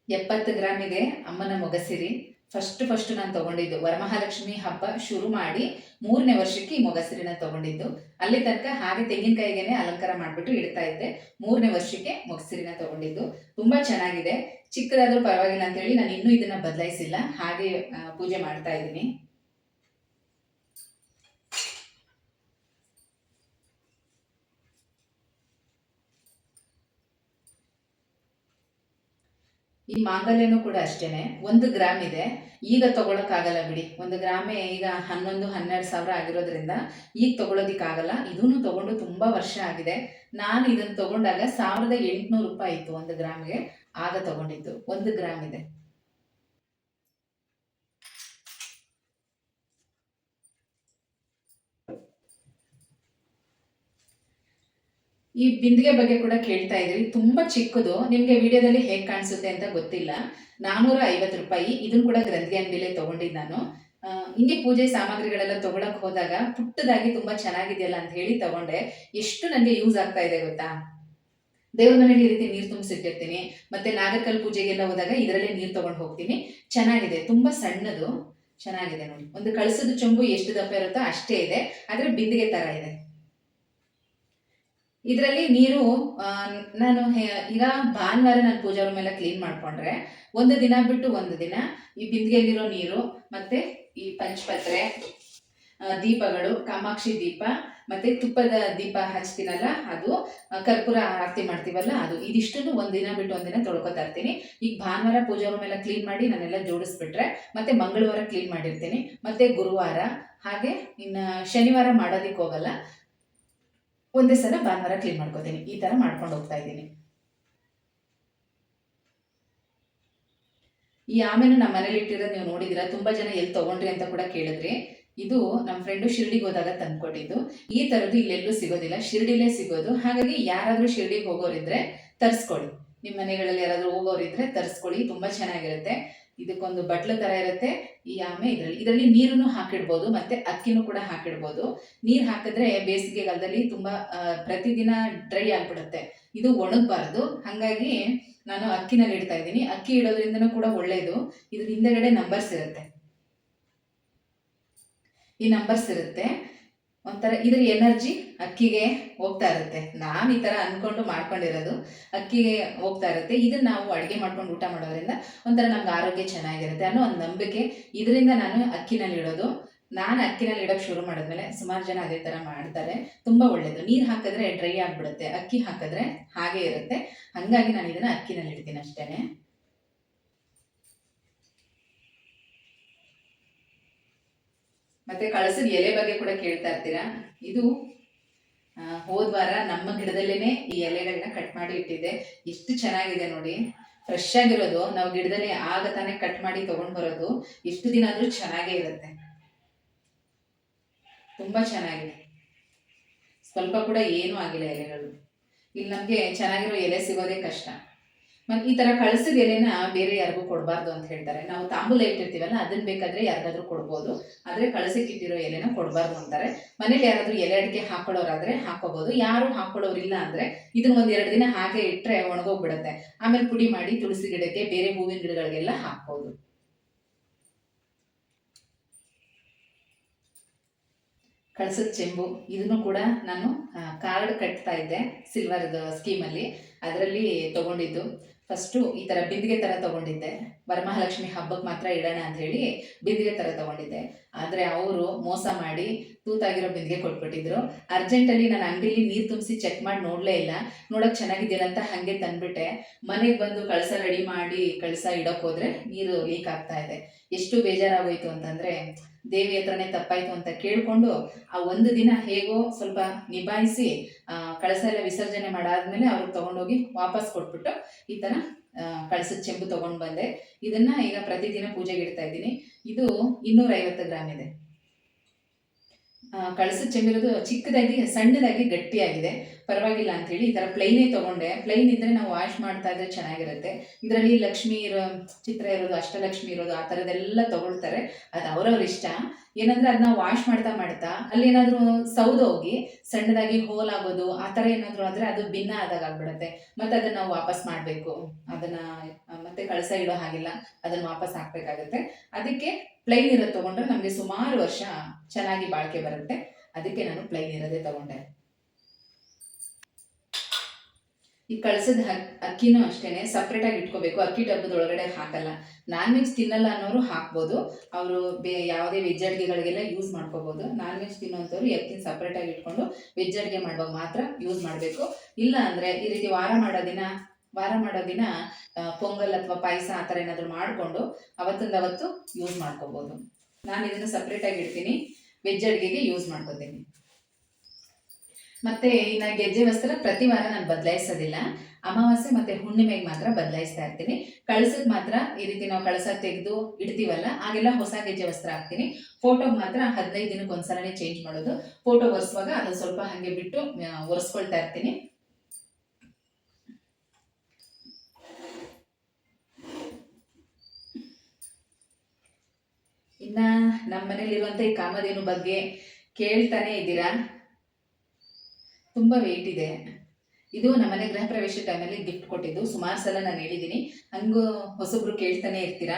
70 ಗ್ರಾಮ್ ಇದೆ ಅಮ್ಮನ ಮೊಗಸಿರಿ. ಫಸ್ಟ್ ನಾನು ತಗೊಂಡಿದ್ದು ವರಮಹಾಲಕ್ಷ್ಮಿ ಹಬ್ಬ ಶುರು ಮಾಡಿ 3ನೇ ವರ್ಷಕ್ಕೆ ಈ ಮೊಗಸಿರಿನ ತಗೊಂಡಿದ್ದು. ಅಲ್ಲಿ ತನಕ ಹಾಗೆ ತೆಂಗಿನಕಾಯಿಗೆನೆ ಅಲಂಕಾರ ಮಾಡಿಬಿಟ್ಟು ಇಡ್ತಾ ಇದ್ದೆ. 3ನೇ ವರ್ಷಕ್ಕೆ ಮೊಗಸಿರಿನ ತಗೊಂಡಿದ್ದು. ತುಂಬಾ ಚೆನ್ನಾಗಿದೆ. ಚಿಕ್ಕದಾದ್ರೂ ಪರವಾಗಿಲ್ಲ ಅಂತ ಹೇಳಿ ನಾನು ಇನ್ನೂ ಇದನ್ನ ಬದಲಾಯಿಸಿಲ್ಲ, ಹಾಗೆ ಪೂಜೆ ಮಾಡ್ತಾ ಇದ್ದೀನಿ. ಈ ಮಾಂಗಲ್ಯನೂ ಕೂಡ ಅಷ್ಟೇನೆ 1 ಗ್ರಾಮ್ ಇದೆ. ಈಗ ತಗೊಳಕ್ಕಾಗಲ್ಲ ಬಿಡಿ. 1 ಗ್ರಾಮೇ ಈಗ 11-12 ಸಾವಿರ ಆಗಿರೋದ್ರಿಂದ ಈಗ ತಗೊಳೋದಿಕ್ಕಾಗಲ್ಲ. ಇದನ್ನು ತಗೊಂಡು ತುಂಬಾ ವರ್ಷ ಆಗಿದೆ. ನಾನು ಇದನ್ನು ತಗೊಂಡಾಗ 1800 ರೂಪಾಯಿ ಇತ್ತು 1 ಗ್ರಾಮ್ಗೆ. ಆಗ ತಗೊಂಡಿದ್ದು. 1 ಗ್ರಾಮ್ ಇದೆ. ಈ ಬಿಂದಿಗೆ ಬಗ್ಗೆ ಕೂಡ ಕೇಳ್ತಾ ಇದ್ರಿ. ತುಂಬಾ ಚಿಕ್ಕದು. ನಿಮ್ಗೆ ವಿಡಿಯೋದಲ್ಲಿ ಹೇಗೆ ಕಾಣಿಸುತ್ತೆ ಅಂತ ಗೊತ್ತಿಲ್ಲ. 450 ರೂಪಾಯಿ. ಇದನ್ನು ಕೂಡ ಗ್ರಂಥಿ ಅಂಗಡಿಲೇ ತಗೊಂಡಿದ್ದು ನಾನು. ಹಿಂಗೆ ಪೂಜೆ ಸಾಮಗ್ರಿಗಳೆಲ್ಲ ತಗೊಳಕ್ ಹೋದಾಗ ಪುಟ್ಟದಾಗಿ ತುಂಬಾ ಚೆನ್ನಾಗಿದೆಯಲ್ಲ ಅಂತ ಹೇಳಿ ತಗೊಂಡೆ. ಎಷ್ಟು ನನಗೆ ಯೂಸ್ ಆಗ್ತಾ ಇದೆ ಗೊತ್ತಾ. ದೇವ್ರ ಮನೇಲಿ ಈ ರೀತಿ ನೀರು ತುಂಬಿಸಿಟ್ಟಿರ್ತೀನಿ. ಮತ್ತೆ ನಾಗರಕಲ್ ಪೂಜೆಗೆಲ್ಲ ಹೋದಾಗ ಇದರಲ್ಲೇ ನೀರು ತಗೊಂಡು ಹೋಗ್ತೀನಿ. ಚೆನ್ನಾಗಿದೆ. ತುಂಬಾ ಸಣ್ಣದು, ಚೆನ್ನಾಗಿದೆ ನೋಡಿ. ಒಂದು ಕಳಸದ ಚೊಂಬು ಎಷ್ಟು ದಪ್ಪ ಇರುತ್ತೋ ಅಷ್ಟೇ ಇದೆ, ಆದ್ರೆ ಬಿಂದಿಗೆ ತರ ಇದೆ. ಇದರಲ್ಲಿ ನೀರು ನಾನು ಈಗ ಭಾನುವಾರ ನಾನು ಪೂಜಾ ರೂಮ್ ಎಲ್ಲ ಕ್ಲೀನ್ ಮಾಡ್ಕೊಂಡ್ರೆ 1 ದಿನ ಬಿಟ್ಟು 1 ದಿನ ಈ ಬಿಂದಿಗೆಯಲ್ಲಿರೋ ನೀರು ಮತ್ತೆ ಈ ಪಂಚಪತ್ರೆ, ದೀಪಗಳು, ಕಾಮಾಕ್ಷಿ ದೀಪ ಮತ್ತೆ ತುಪ್ಪದ ದೀಪ ಹಚ್ತೀನಲ್ಲ ಅದು, ಕರ್ಪೂರ ಆರತಿ ಮಾಡ್ತೀವಲ್ಲ ಅದು, ಇದಿಷ್ಟನ್ನು 1 ದಿನ ಬಿಟ್ಟು 1 ದಿನ ತೊಳ್ಕೊತಾ ಇರ್ತೀನಿ. ಈಗ ಭಾನುವಾರ ಪೂಜಾ ರೂಮ್ ಎಲ್ಲ ಕ್ಲೀನ್ ಮಾಡಿ ನಾನೆಲ್ಲ ಜೋಡಿಸ್ಬಿಟ್ರೆ ಮತ್ತೆ ಮಂಗಳವಾರ ಕ್ಲೀನ್ ಮಾಡಿರ್ತೀನಿ. ಮತ್ತೆ ಗುರುವಾರ, ಹಾಗೆ ಇನ್ನು ಶನಿವಾರ ಮಾಡೋದಿಕ್ಕೆ ಹೋಗಲ್ಲ. ಒಂದೇ ಸಲ ಭಾನುವಾರ ಕ್ಲೀನ್ ಮಾಡ್ಕೋತೀನಿ. ಈ ತರ ಮಾಡ್ಕೊಂಡು ಹೋಗ್ತಾ ಇದ್ದೀನಿ. ಈ ಆಮೆನು ನಮ್ಮ ಮನೇಲಿ ಇಟ್ಟಿರೋದು ನೀವು ನೋಡಿದಿರ. ತುಂಬಾ ಜನ ಎಲ್ಲಿ ತಗೊಂಡ್ರಿ ಅಂತ ಕೂಡ ಕೇಳಿದ್ರಿ. ಇದು ನಮ್ಮ ಫ್ರೆಂಡು ಶಿರ್ಡಿಗೆ ಹೋದಾಗ ತಂದ್ಕೊಟ್ಟಿದ್ದು. ಈ ತರದ್ದು ಇಲ್ಲೆಲ್ಲೂ ಸಿಗೋದಿಲ್ಲ, ಶಿರ್ಡಿಲೇ ಸಿಗೋದು. ಹಾಗಾಗಿ ಯಾರಾದ್ರೂ ಶಿರ್ಡಿಗೆ ಹೋಗೋರಿದ್ರೆ ತರಿಸ್ಕೊಳ್ಳಿ. ನಿಮ್ಮ ಮನೆಗಳಲ್ಲಿ ಯಾರಾದ್ರೂ ಹೋಗೋರಿದ್ರೆ ತರಿಸ್ಕೊಳ್ಳಿ. ತುಂಬಾ ಚೆನ್ನಾಗಿರುತ್ತೆ. ಇದಕ್ಕೊಂದು ಬಟ್ಲು ಥರ ಇರುತ್ತೆ. ಈ ಆಮೆ ಇದರಲ್ಲಿ ನೀರನ್ನು ಹಾಕಿಡ್ಬೋದು, ಮತ್ತು ಅಕ್ಕಿನೂ ಕೂಡ ಹಾಕಿಡ್ಬೋದು. ನೀರು ಹಾಕಿದ್ರೆ ಬೇಸಿಗೆಗಾಲದಲ್ಲಿ ತುಂಬ ಪ್ರತಿದಿನ ಡ್ರೈ ಆಗಿಬಿಡುತ್ತೆ. ಇದು ಒಣಗಬಾರ್ದು. ಹಾಗಾಗಿ ನಾನು ಅಕ್ಕಿನಲ್ಲಿ ಇಡ್ತಾ ಇದ್ದೀನಿ. ಅಕ್ಕಿ ಇಡೋದ್ರಿಂದನೂ ಕೂಡ ಒಳ್ಳೆಯದು. ಇದ್ರ ಹಿಂದೆಗಡೆ ನಂಬರ್ಸ್ ಇರುತ್ತೆ. ಈ ನಂಬರ್ಸ್ ಇರುತ್ತೆ. ಒಂಥರ ಇದ್ರ ಎನರ್ಜಿ ಅಕ್ಕಿಗೆ ಹೋಗ್ತಾ ಇರುತ್ತೆ. ನಾನು ಈ ಥರ ಅಂದ್ಕೊಂಡು ಮಾಡ್ಕೊಂಡಿರೋದು, ಅಕ್ಕಿಗೆ ಹೋಗ್ತಾ ಇರುತ್ತೆ. ಇದನ್ನು ನಾವು ಅಡುಗೆ ಮಾಡ್ಕೊಂಡು ಊಟ ಮಾಡೋದ್ರಿಂದ ಒಂಥರ ನಮ್ಗೆ ಆರೋಗ್ಯ ಚೆನ್ನಾಗಿರುತ್ತೆ ಅನ್ನೋ ಒಂದು ನಂಬಿಕೆ. ಇದರಿಂದ ನಾನು ಅಕ್ಕಿನಲ್ಲಿ ಇಡೋದು. ನಾನು ಅಕ್ಕಿನಲ್ಲಿ ಇಡೋಕ್ಕೆ ಶುರು ಮಾಡಿದ್ಮೇಲೆ ಸುಮಾರು ಜನ ಅದೇ ಥರ ಮಾಡ್ತಾರೆ. ತುಂಬ ಒಳ್ಳೆಯದು. ನೀರು ಹಾಕಿದ್ರೆ ಡ್ರೈ ಆಗಿಬಿಡುತ್ತೆ, ಅಕ್ಕಿ ಹಾಕಿದ್ರೆ ಹಾಗೇ ಇರುತ್ತೆ. ಹಾಗಾಗಿ ನಾನು ಇದನ್ನು ಅಕ್ಕಿನಲ್ಲಿ ಇಡ್ತೀನಿ ಅಷ್ಟೇ. ಮತ್ತೆ ಕಳಸದ ಎಲೆ ಬಗ್ಗೆ ಕೂಡ ಕೇಳ್ತಾ ಇರ್ತೀರಾ. ಇದು ಹೋದ ವಾರ ನಮ್ಮ ಗಿಡದಲ್ಲೇನೆ ಈ ಎಲೆಗಳನ್ನ ಕಟ್ ಮಾಡಿ ಇಟ್ಟಿದ್ದೆ. ಎಷ್ಟು ಚೆನ್ನಾಗಿದೆ ನೋಡಿ, ಫ್ರೆಶ್ ಆಗಿರೋದು. ನಾವು ಗಿಡದಲ್ಲಿ ಆಗ ತಾನೇ ಕಟ್ ಮಾಡಿ ತಗೊಂಡ್ ಬರೋದು. ಎಷ್ಟು ದಿನ ಆದ್ರೂ ಚೆನ್ನಾಗೇ ಇರುತ್ತೆ. ತುಂಬಾ ಚೆನ್ನಾಗಿದೆ. ಸ್ವಲ್ಪ ಕೂಡ ಏನೂ ಆಗಿಲ್ಲ ಎಲೆಗಳು. ಇಲ್ಲಿ ನಮ್ಗೆ ಚೆನ್ನಾಗಿರೋ ಎಲೆ ಸಿಗೋದೇ ಕಷ್ಟ. ಮತ್ತೆ ಈ ತರ ಕಳಸಿದ ಎಲೆನ ಬೇರೆ ಯಾರಿಗೂ ಕೊಡಬಾರ್ದು ಅಂತ ಹೇಳ್ತಾರೆ. ನಾವು ತಾಂಬೂಲ ಇಟ್ಟಿರ್ತೀವಲ್ಲ, ಅದನ್ನ ಬೇಕಾದ್ರೆ ಯಾರಿಗಾದ್ರೂ ಕೊಡ್ಬೋದು, ಆದ್ರೆ ಕಳಸಕ್ಕೆ ಇಟ್ಟಿರೋ ಎಲೆನ ಕೊಡಬಾರ್ದು ಅಂತಾರೆ. ಮನೇಲಿ ಯಾರಾದ್ರೂ ಎಲೆ ಅಡಿಕೆ ಹಾಕೊಳ್ಳೋರಾದ್ರೆ ಹಾಕೋಬಹುದು. ಯಾರು ಹಾಕೊಳ್ಳೋರಿಲ್ಲ ಅಂದ್ರೆ ಇದನ್ನ ಒಂದ್ 2 ದಿನ ಹಾಗೆ ಇಟ್ರೆ ಒಣಗೋಗ್ಬಿಡುತ್ತೆ. ಆಮೇಲೆ ಪುಡಿ ಮಾಡಿ ತುಳಸಿ ಗಿಡಕ್ಕೆ, ಬೇರೆ ಹೂವಿನ ಗಿಡಗಳಿಗೆಲ್ಲ ಹಾಕ್ಬೋದು. ಕಳಸದ ಚೆಂಬು, ಇದನ್ನು ಕೂಡ ನಾನು ಕಾರ್ಡ್ ಕಟ್ತಾ ಇದ್ದೆ ಸಿಲ್ವರ್ ಸ್ಕೀಮಲ್ಲಿ, ಅದರಲ್ಲಿ ತಗೊಂಡಿದ್ದು. ಫಸ್ಟು ಈ ಥರ ಬಿಂದಿಗೆ ಥರ ತೊಗೊಂಡಿದ್ದೆ. ವರಮಹಾಲಕ್ಷ್ಮಿ ಹಬ್ಬಕ್ಕೆ ಮಾತ್ರ ಇಡೋಣ ಅಂತ ಹೇಳಿ ಬಿಂದಿಗೆ ಥರ ತೊಗೊಂಡಿದ್ದೆ. ಆದರೆ ಅವರು ಮೋಸ ಮಾಡಿ ತೂತಾಗಿರೋ ಬಿಂದಿಗೆ ಕೊಟ್ಬಿಟ್ಟಿದ್ರು. ಅರ್ಜೆಂಟಲ್ಲಿ ನಾನು ಅಂಗಡಿಲಿ ನೀರು ತುಂಬಿಸಿ ಚೆಕ್ ಮಾಡಿ ನೋಡಲೇ ಇಲ್ಲ. ನೋಡೋಕೆ ಚೆನ್ನಾಗಿದೆಯಲ್ಲ ಅಂತ ಹಾಗೆ ತಂದುಬಿಟ್ಟೆ. ಮನೆಗೆ ಬಂದು ಕಳಸ ರೆಡಿ ಮಾಡಿ ಕಳಸ ಇಡೋಕೆ ಹೋದರೆ ನೀರು ಲೀಕ್ ಆಗ್ತಾ ಇದೆ. ಎಷ್ಟು ಬೇಜಾರಾಗೋಯ್ತು ಅಂತಂದರೆ, ದೇವಿ ಹತ್ರನೇ ತಪ್ಪಾಯಿತು ಅಂತ ಕೇಳಿಕೊಂಡು ಆ ಒಂದು ದಿನ ಹೇಗೋ ಸ್ವಲ್ಪ ನಿಭಾಯಿಸಿ ಕಳಸ ಎಲ್ಲ ವಿಸರ್ಜನೆ ಮಾಡಾದ್ಮೇಲೆ ಅವ್ರಿಗೆ ತೊಗೊಂಡೋಗಿ ವಾಪಸ್ ಕೊಟ್ಬಿಟ್ಟು ಈ ಥರ ಕಳಸದ ಚೆಂಬು ತೊಗೊಂಡು ಬಂದೆ. ಇದನ್ನು ಈಗ ಪ್ರತಿದಿನ ಪೂಜೆಗೆ ಇಡ್ತಾ ಇದ್ದೀನಿ. ಇದು 250 ಗ್ರಾಮ್ ಇದೆ. ಕಳಸದ ಚೆಂಬಿರೋದು ಚಿಕ್ಕದಾಗಿ ಸಣ್ಣದಾಗಿ ಗಟ್ಟಿಯಾಗಿದೆ, ಪರವಾಗಿಲ್ಲ ಅಂಥೇಳಿ ಈ ಥರ ಪ್ಲೈನೇ ತೊಗೊಂಡೆ. ಪ್ಲೈನ್ ಇದ್ದರೆ ನಾವು ವಾಶ್ ಮಾಡ್ತಾ ಇದ್ರೆ ಚೆನ್ನಾಗಿರುತ್ತೆ. ಇದರಲ್ಲಿ ಲಕ್ಷ್ಮಿ ಇರೋ ಚಿತ್ರ ಇರೋದು, ಅಷ್ಟಲಕ್ಷ್ಮಿ ಇರೋದು, ಆ ಥರದ್ದೆಲ್ಲ ತೊಗೊಳ್ತಾರೆ. ಅದು ಅವರವ್ರ ಇಷ್ಟ. ಏನಂದರೆ ಅದನ್ನ ವಾಶ್ ಮಾಡ್ತಾ ಮಾಡ್ತಾ ಅಲ್ಲೇನಾದರೂ ಸೌದೋಗಿ ಸಣ್ಣದಾಗಿ ಹೋಲ್ ಆಗೋದು ಆ ಥರ ಏನಾದರೂ ಆದರೆ ಅದು ಭಿನ್ನ ಆದಾಗ ಆಗ್ಬಿಡುತ್ತೆ. ಮತ್ತು ಅದನ್ನು ನಾವು ವಾಪಸ್ ಮಾಡಬೇಕು. ಅದನ್ನು ಮತ್ತೆ ಕಳಸ ಇಡೋ ಹಾಗಿಲ್ಲ, ಅದನ್ನು ವಾಪಸ್ ಹಾಕಬೇಕಾಗುತ್ತೆ. ಅದಕ್ಕೆ ಪ್ಲೈನ್ ಇರೋದು ತೊಗೊಂಡ್ರೆ ನಮಗೆ ಸುಮಾರು ವರ್ಷ ಚೆನ್ನಾಗಿ ಬಾಳಿಕೆ ಬರುತ್ತೆ. ಅದಕ್ಕೆ ನಾನು ಪ್ಲೈನ್ ಇರೋದೇ ತೊಗೊಂಡೆ. ಈ ಕಳಸದ ಅಕ್ಕಿನೂ ಅಷ್ಟೇ ಸಪ್ರೇಟಾಗಿ ಇಟ್ಕೋಬೇಕು. ಅಕ್ಕಿ ಡಬ್ಬದೊಳಗಡೆ ಹಾಕಲ್ಲ. ನಾನ್ ವೆಜ್ ತಿನ್ನಲ್ಲ ಅನ್ನೋರು ಹಾಕ್ಬೋದು. ಅವರು ಯಾವುದೇ ವೆಜ್ ಅಡುಗೆಗಳಿಗೆಲ್ಲ ಯೂಸ್ ಮಾಡ್ಕೋಬೋದು. ನಾನ್ ವೆಜ್ ತಿನ್ನೋಂಥವ್ರು ಅಕ್ಕಿನ ಸಪ್ರೇಟಾಗಿ ಇಟ್ಕೊಂಡು ವೆಜ್ ಅಡುಗೆ ಮಾಡುವಾಗ ಮಾತ್ರ ಯೂಸ್ ಮಾಡಬೇಕು. ಇಲ್ಲ ಅಂದರೆ ಈ ರೀತಿ ವಾರ ಮಾಡೋ ದಿನ ಪೊಂಗಲ್ ಅಥವಾ ಪಾಯಸ ಆ ಥರ ಏನಾದರೂ ಮಾಡಿಕೊಂಡು ಅವತ್ತೊಂದವತ್ತು ಯೂಸ್ ಮಾಡ್ಕೋಬೋದು. ನಾನು ಇದನ್ನು ಸಪ್ರೇಟಾಗಿ ಇಡ್ತೀನಿ, ವೆಜ್ ಅಡುಗೆಗೆ ಯೂಸ್ ಮಾಡ್ಕೋತೀನಿ. ಮತ್ತೆ ಇನ್ನು ಗೆಜ್ಜೆ ವಸ್ತ್ರ ಪ್ರತಿ ವಾರ ನಾನು ಬದಲಾಯಿಸೋದಿಲ್ಲ. ಅಮಾವಾಸ್ಯೆ ಮತ್ತು ಹುಣ್ಣಿಮೆಗೆ ಮಾತ್ರ ಬದಲಾಯಿಸ್ತಾ ಇರ್ತೀನಿ. ಕಳಸಕ್ಕೆ ಮಾತ್ರ ಈ ರೀತಿ ನಾವು ಕಳಸ ತೆಗೆದು ಇಡ್ತೀವಲ್ಲ, ಆಗೆಲ್ಲ ಹೊಸ ಗೆಜ್ಜೆ ವಸ್ತ್ರ ಹಾಕ್ತೀನಿ. ಫೋಟೋಗೆ ಮಾತ್ರ 15 ದಿನಕ್ಕೆ ಒಂದ್ಸಲನೇ ಚೇಂಜ್ ಮಾಡೋದು. ಫೋಟೋ ಒರೆಸುವಾಗ ಅದನ್ನು ಸ್ವಲ್ಪ ಹಾಗೆ ಬಿಟ್ಟು ಒರೆಸ್ಕೊಳ್ತಾ ಇರ್ತೀನಿ. ಇನ್ನು ನಮ್ಮ ಮನೇಲಿರುವಂಥ ಈ ಕಾಮಧೇನು ಬಗ್ಗೆ ಕೇಳ್ತಾನೆ ಇದ್ದೀರಾ. ತುಂಬ ವೆಯ್ಟ್ ಇದೆ. ಇದು ನಮ್ಮನೆ ಗೃಹ ಪ್ರವೇಶ ಟೈಮಲ್ಲಿ ಗಿಫ್ಟ್ ಕೊಟ್ಟಿದ್ದು. ಸುಮಾರು ಸಲ ನಾನು ಹೇಳಿದ್ದೀನಿ, ಹಂಗೂ ಹೊಸಬ್ರು ಕೇಳ್ತಾನೆ ಇರ್ತೀರಾ.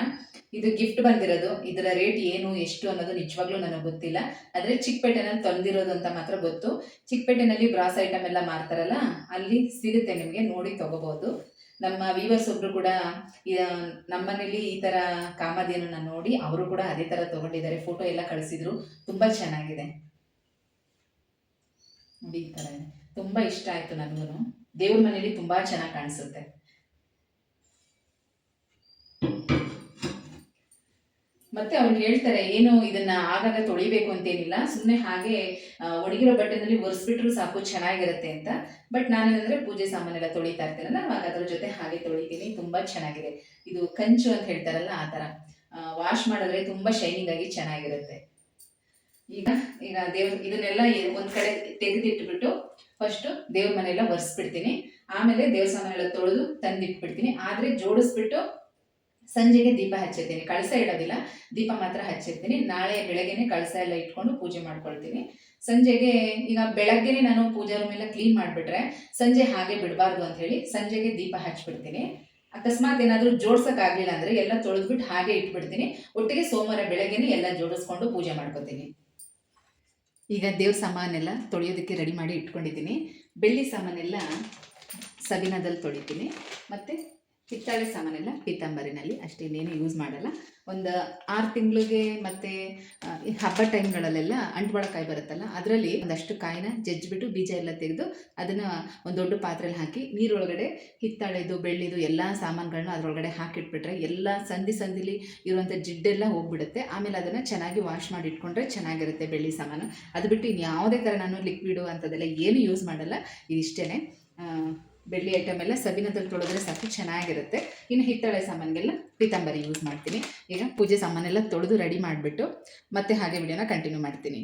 ಇದು ಗಿಫ್ಟ್ ಬಂದಿರೋದು. ಇದರ ರೇಟ್ ಏನು ಎಷ್ಟು ಅನ್ನೋದು ನಿಜವಾಗ್ಲೂ ನನಗೆ ಗೊತ್ತಿಲ್ಲ. ಆದರೆ ಚಿಕ್ಕಪೇಟೆನಲ್ಲಿ ತಂದಿರೋದು ಅಂತ ಮಾತ್ರ ಗೊತ್ತು. ಚಿಕ್ಕಪೇಟೆನಲ್ಲಿ ಬ್ರಾಸ್ ಐಟಮ್ ಎಲ್ಲ ಮಾರ್ತಾರಲ್ಲ, ಅಲ್ಲಿ ಸಿಗುತ್ತೆ, ನಿಮಗೆ ನೋಡಿ ತೊಗೋಬೋದು. ನಮ್ಮ ವೀವರ್ಸ್ ಒಬ್ರು ಕೂಡ ನಮ್ಮನೇಲಿ ಈ ಥರ ಕಾಮಧೇನನ್ನ ನೋಡಿ ಅವರು ಕೂಡ ಅದೇ ಥರ ತೊಗೊಂಡಿದ್ದಾರೆ. ಫೋಟೋ ಎಲ್ಲ ಕಳಿಸಿದ್ರು. ತುಂಬ ಚೆನ್ನಾಗಿದೆ ನೋಡಿ. ಈ ಥರ ತುಂಬ ಇಷ್ಟ ಆಯಿತು ನನಗೂ. ದೇವ್ರ ಮನೇಲಿ ತುಂಬ ಚೆನ್ನಾಗಿ ಕಾಣಿಸುತ್ತೆ. ಮತ್ತೆ ಅವ್ರು ಹೇಳ್ತಾರೆ, ಏನು ಇದನ್ನ ಆಗಾಗ ತೊಳಿಬೇಕು ಅಂತೇನಿಲ್ಲ, ಸುಮ್ಮನೆ ಹಾಗೆ ಒಣಗಿರೋ ಬಟ್ಟೆನಲ್ಲಿ ಒರೆಸ್ಬಿಟ್ರು ಸಾಕು, ಚೆನ್ನಾಗಿರುತ್ತೆ ಅಂತ. ಬಟ್ ನಾನೇನಂದ್ರೆ ಪೂಜೆ ಸಾಮಾನೆಲ್ಲ ತೊಳಿತಾ ಇರ್ತೀನಲ್ಲ, ಅವಾಗ ಅದ್ರ ಜೊತೆ ಹಾಗೆ ತೊಳಿತೀನಿ. ತುಂಬ ಚೆನ್ನಾಗಿದೆ. ಇದು ಕಂಚು ಅಂತ ಹೇಳ್ತಾರಲ್ಲ, ಆ ಥರ ವಾಶ್ ಮಾಡಿದ್ರೆ ತುಂಬ ಶೈನಿಂಗ್ ಆಗಿ ಚೆನ್ನಾಗಿರುತ್ತೆ. ಈಗ ಇದನ್ನೆಲ್ಲ ಒಂದ್ ಕಡೆ ತೆಗೆದಿಟ್ಬಿಟ್ಟು ಫಸ್ಟು ದೇವ್ರ ಮನೆಯೆಲ್ಲ ಒರೆಸ್ಬಿಡ್ತೀನಿ. ಆಮೇಲೆ ದೇವ್ರ ಸಾಮಾನೆಲ್ಲ ತೊಳೆದು ತಂದಿಟ್ಬಿಡ್ತೀನಿ. ಆದರೆ ಜೋಡಿಸ್ಬಿಟ್ಟು ಸಂಜೆಗೆ ದೀಪ ಹಚ್ಚಿರ್ತೀನಿ, ಕಳಸ ಇಡೋದಿಲ್ಲ, ದೀಪ ಮಾತ್ರ ಹಚ್ಚಿರ್ತೀನಿ. ನಾಳೆ ಬೆಳಗ್ಗೆನೆ ಕಳಸ ಎಲ್ಲ ಇಟ್ಕೊಂಡು ಪೂಜೆ ಮಾಡ್ಕೊಳ್ತೀನಿ. ಸಂಜೆಗೆ ಈಗ ಬೆಳಗ್ಗೆನೆ ನಾನು ಪೂಜಾ ರೂಮ್ ಎಲ್ಲ ಕ್ಲೀನ್ ಮಾಡಿಬಿಟ್ರೆ ಸಂಜೆ ಹಾಗೆ ಬಿಡಬಾರ್ದು ಅಂತ ಹೇಳಿ ಸಂಜೆಗೆ ದೀಪ ಹಚ್ಬಿಡ್ತೀನಿ. ಅಕಸ್ಮಾತ್ ಏನಾದರೂ ಜೋಡ್ಸೋಕ್ಕಾಗಲಿಲ್ಲ ಅಂದರೆ ಎಲ್ಲ ತೊಳೆದ್ಬಿಟ್ಟು ಹಾಗೆ ಇಟ್ಬಿಡ್ತೀನಿ. ಒಟ್ಟಿಗೆ ಸೋಮವಾರ ಬೆಳಗ್ಗೆನೆ ಎಲ್ಲ ಜೋಡಿಸ್ಕೊಂಡು ಪೂಜೆ ಮಾಡ್ಕೊತೀನಿ. ಈಗ ದೇವ್ರ ಸಾಮಾನೆಲ್ಲ ತೊಳೆಯೋದಕ್ಕೆ ರೆಡಿ ಮಾಡಿ ಇಟ್ಕೊಂಡಿದ್ದೀನಿ. ಬೆಳ್ಳಿ ಸಾಮಾನೆಲ್ಲ ಸಬೀನದಲ್ಲಿ ತೊಳಿತೀನಿ. ಮತ್ತು ಹಿತ್ತಾಳೆ ಸಾಮಾನೆಲ್ಲ ಪೀತಾಂಬರಿನಲ್ಲಿ, ಅಷ್ಟೇನೇನು ಯೂಸ್ ಮಾಡಲ್ಲ. ಒಂದು 6 ತಿಂಗಳಿಗೆ ಮತ್ತು ಹಬ್ಬ ಟೈಮ್ಗಳಲ್ಲೆಲ್ಲ ಅಂಟ್ವಾಳಕಾಯಿ ಬರುತ್ತಲ್ಲ, ಅದರಲ್ಲಿ ಒಂದಷ್ಟು ಕಾಯಿನ ಜಜ್ಜಿಬಿಟ್ಟು ಬೀಜ ಎಲ್ಲ ತೆಗೆದು ಅದನ್ನು ಒಂದು ದೊಡ್ಡ ಪಾತ್ರೆಯಲ್ಲಿ ಹಾಕಿ ನೀರೊಳಗಡೆ ಹಿತ್ತಾಳೆದು ಬೆಳ್ಳಿದು ಎಲ್ಲ ಸಾಮಾನುಗಳನ್ನ ಅದರೊಳಗಡೆ ಹಾಕಿಟ್ಬಿಟ್ರೆ ಎಲ್ಲ ಸಂದಿಲಿ ಇರುವಂಥ ಜಿಡ್ಡೆಲ್ಲ ಹೋಗ್ಬಿಡುತ್ತೆ. ಆಮೇಲೆ ಅದನ್ನು ಚೆನ್ನಾಗಿ ವಾಶ್ ಮಾಡಿ ಇಟ್ಕೊಂಡ್ರೆ ಚೆನ್ನಾಗಿರುತ್ತೆ ಬೆಳ್ಳಿ ಸಾಮಾನು. ಅದು ಬಿಟ್ಟು ಇನ್ಯಾವುದೇ ಥರ ನಾನು ಲಿಕ್ವಿಡು ಅಂಥದ್ದೆಲ್ಲ ಏನು ಯೂಸ್ ಮಾಡಲ್ಲ. ಇದಿಷ್ಟೇ. ಬೆಳ್ಳಿ ಐಟಮ್ ಎಲ್ಲ ಸಬೀನದಲ್ಲಿ ತೊಳೆದ್ರೆ ಸಾಕು, ಚೆನ್ನಾಗಿರುತ್ತೆ. ಇನ್ನು ಹಿತ್ತಾಳೆ ಸಾಮಾನಿಗೆಲ್ಲ ಪೀತಾಂಬರಿ ಯೂಸ್ ಮಾಡ್ತೀನಿ. ಈಗ ಪೂಜೆ ಸಾಮಾನೆಲ್ಲ ತೊಳೆದು ರೆಡಿ ಮಾಡಿಬಿಟ್ಟು ಮತ್ತೆ ಹಾಗೆ ವಿಡಿಯೋನ ಕಂಟಿನ್ಯೂ ಮಾಡ್ತೀನಿ.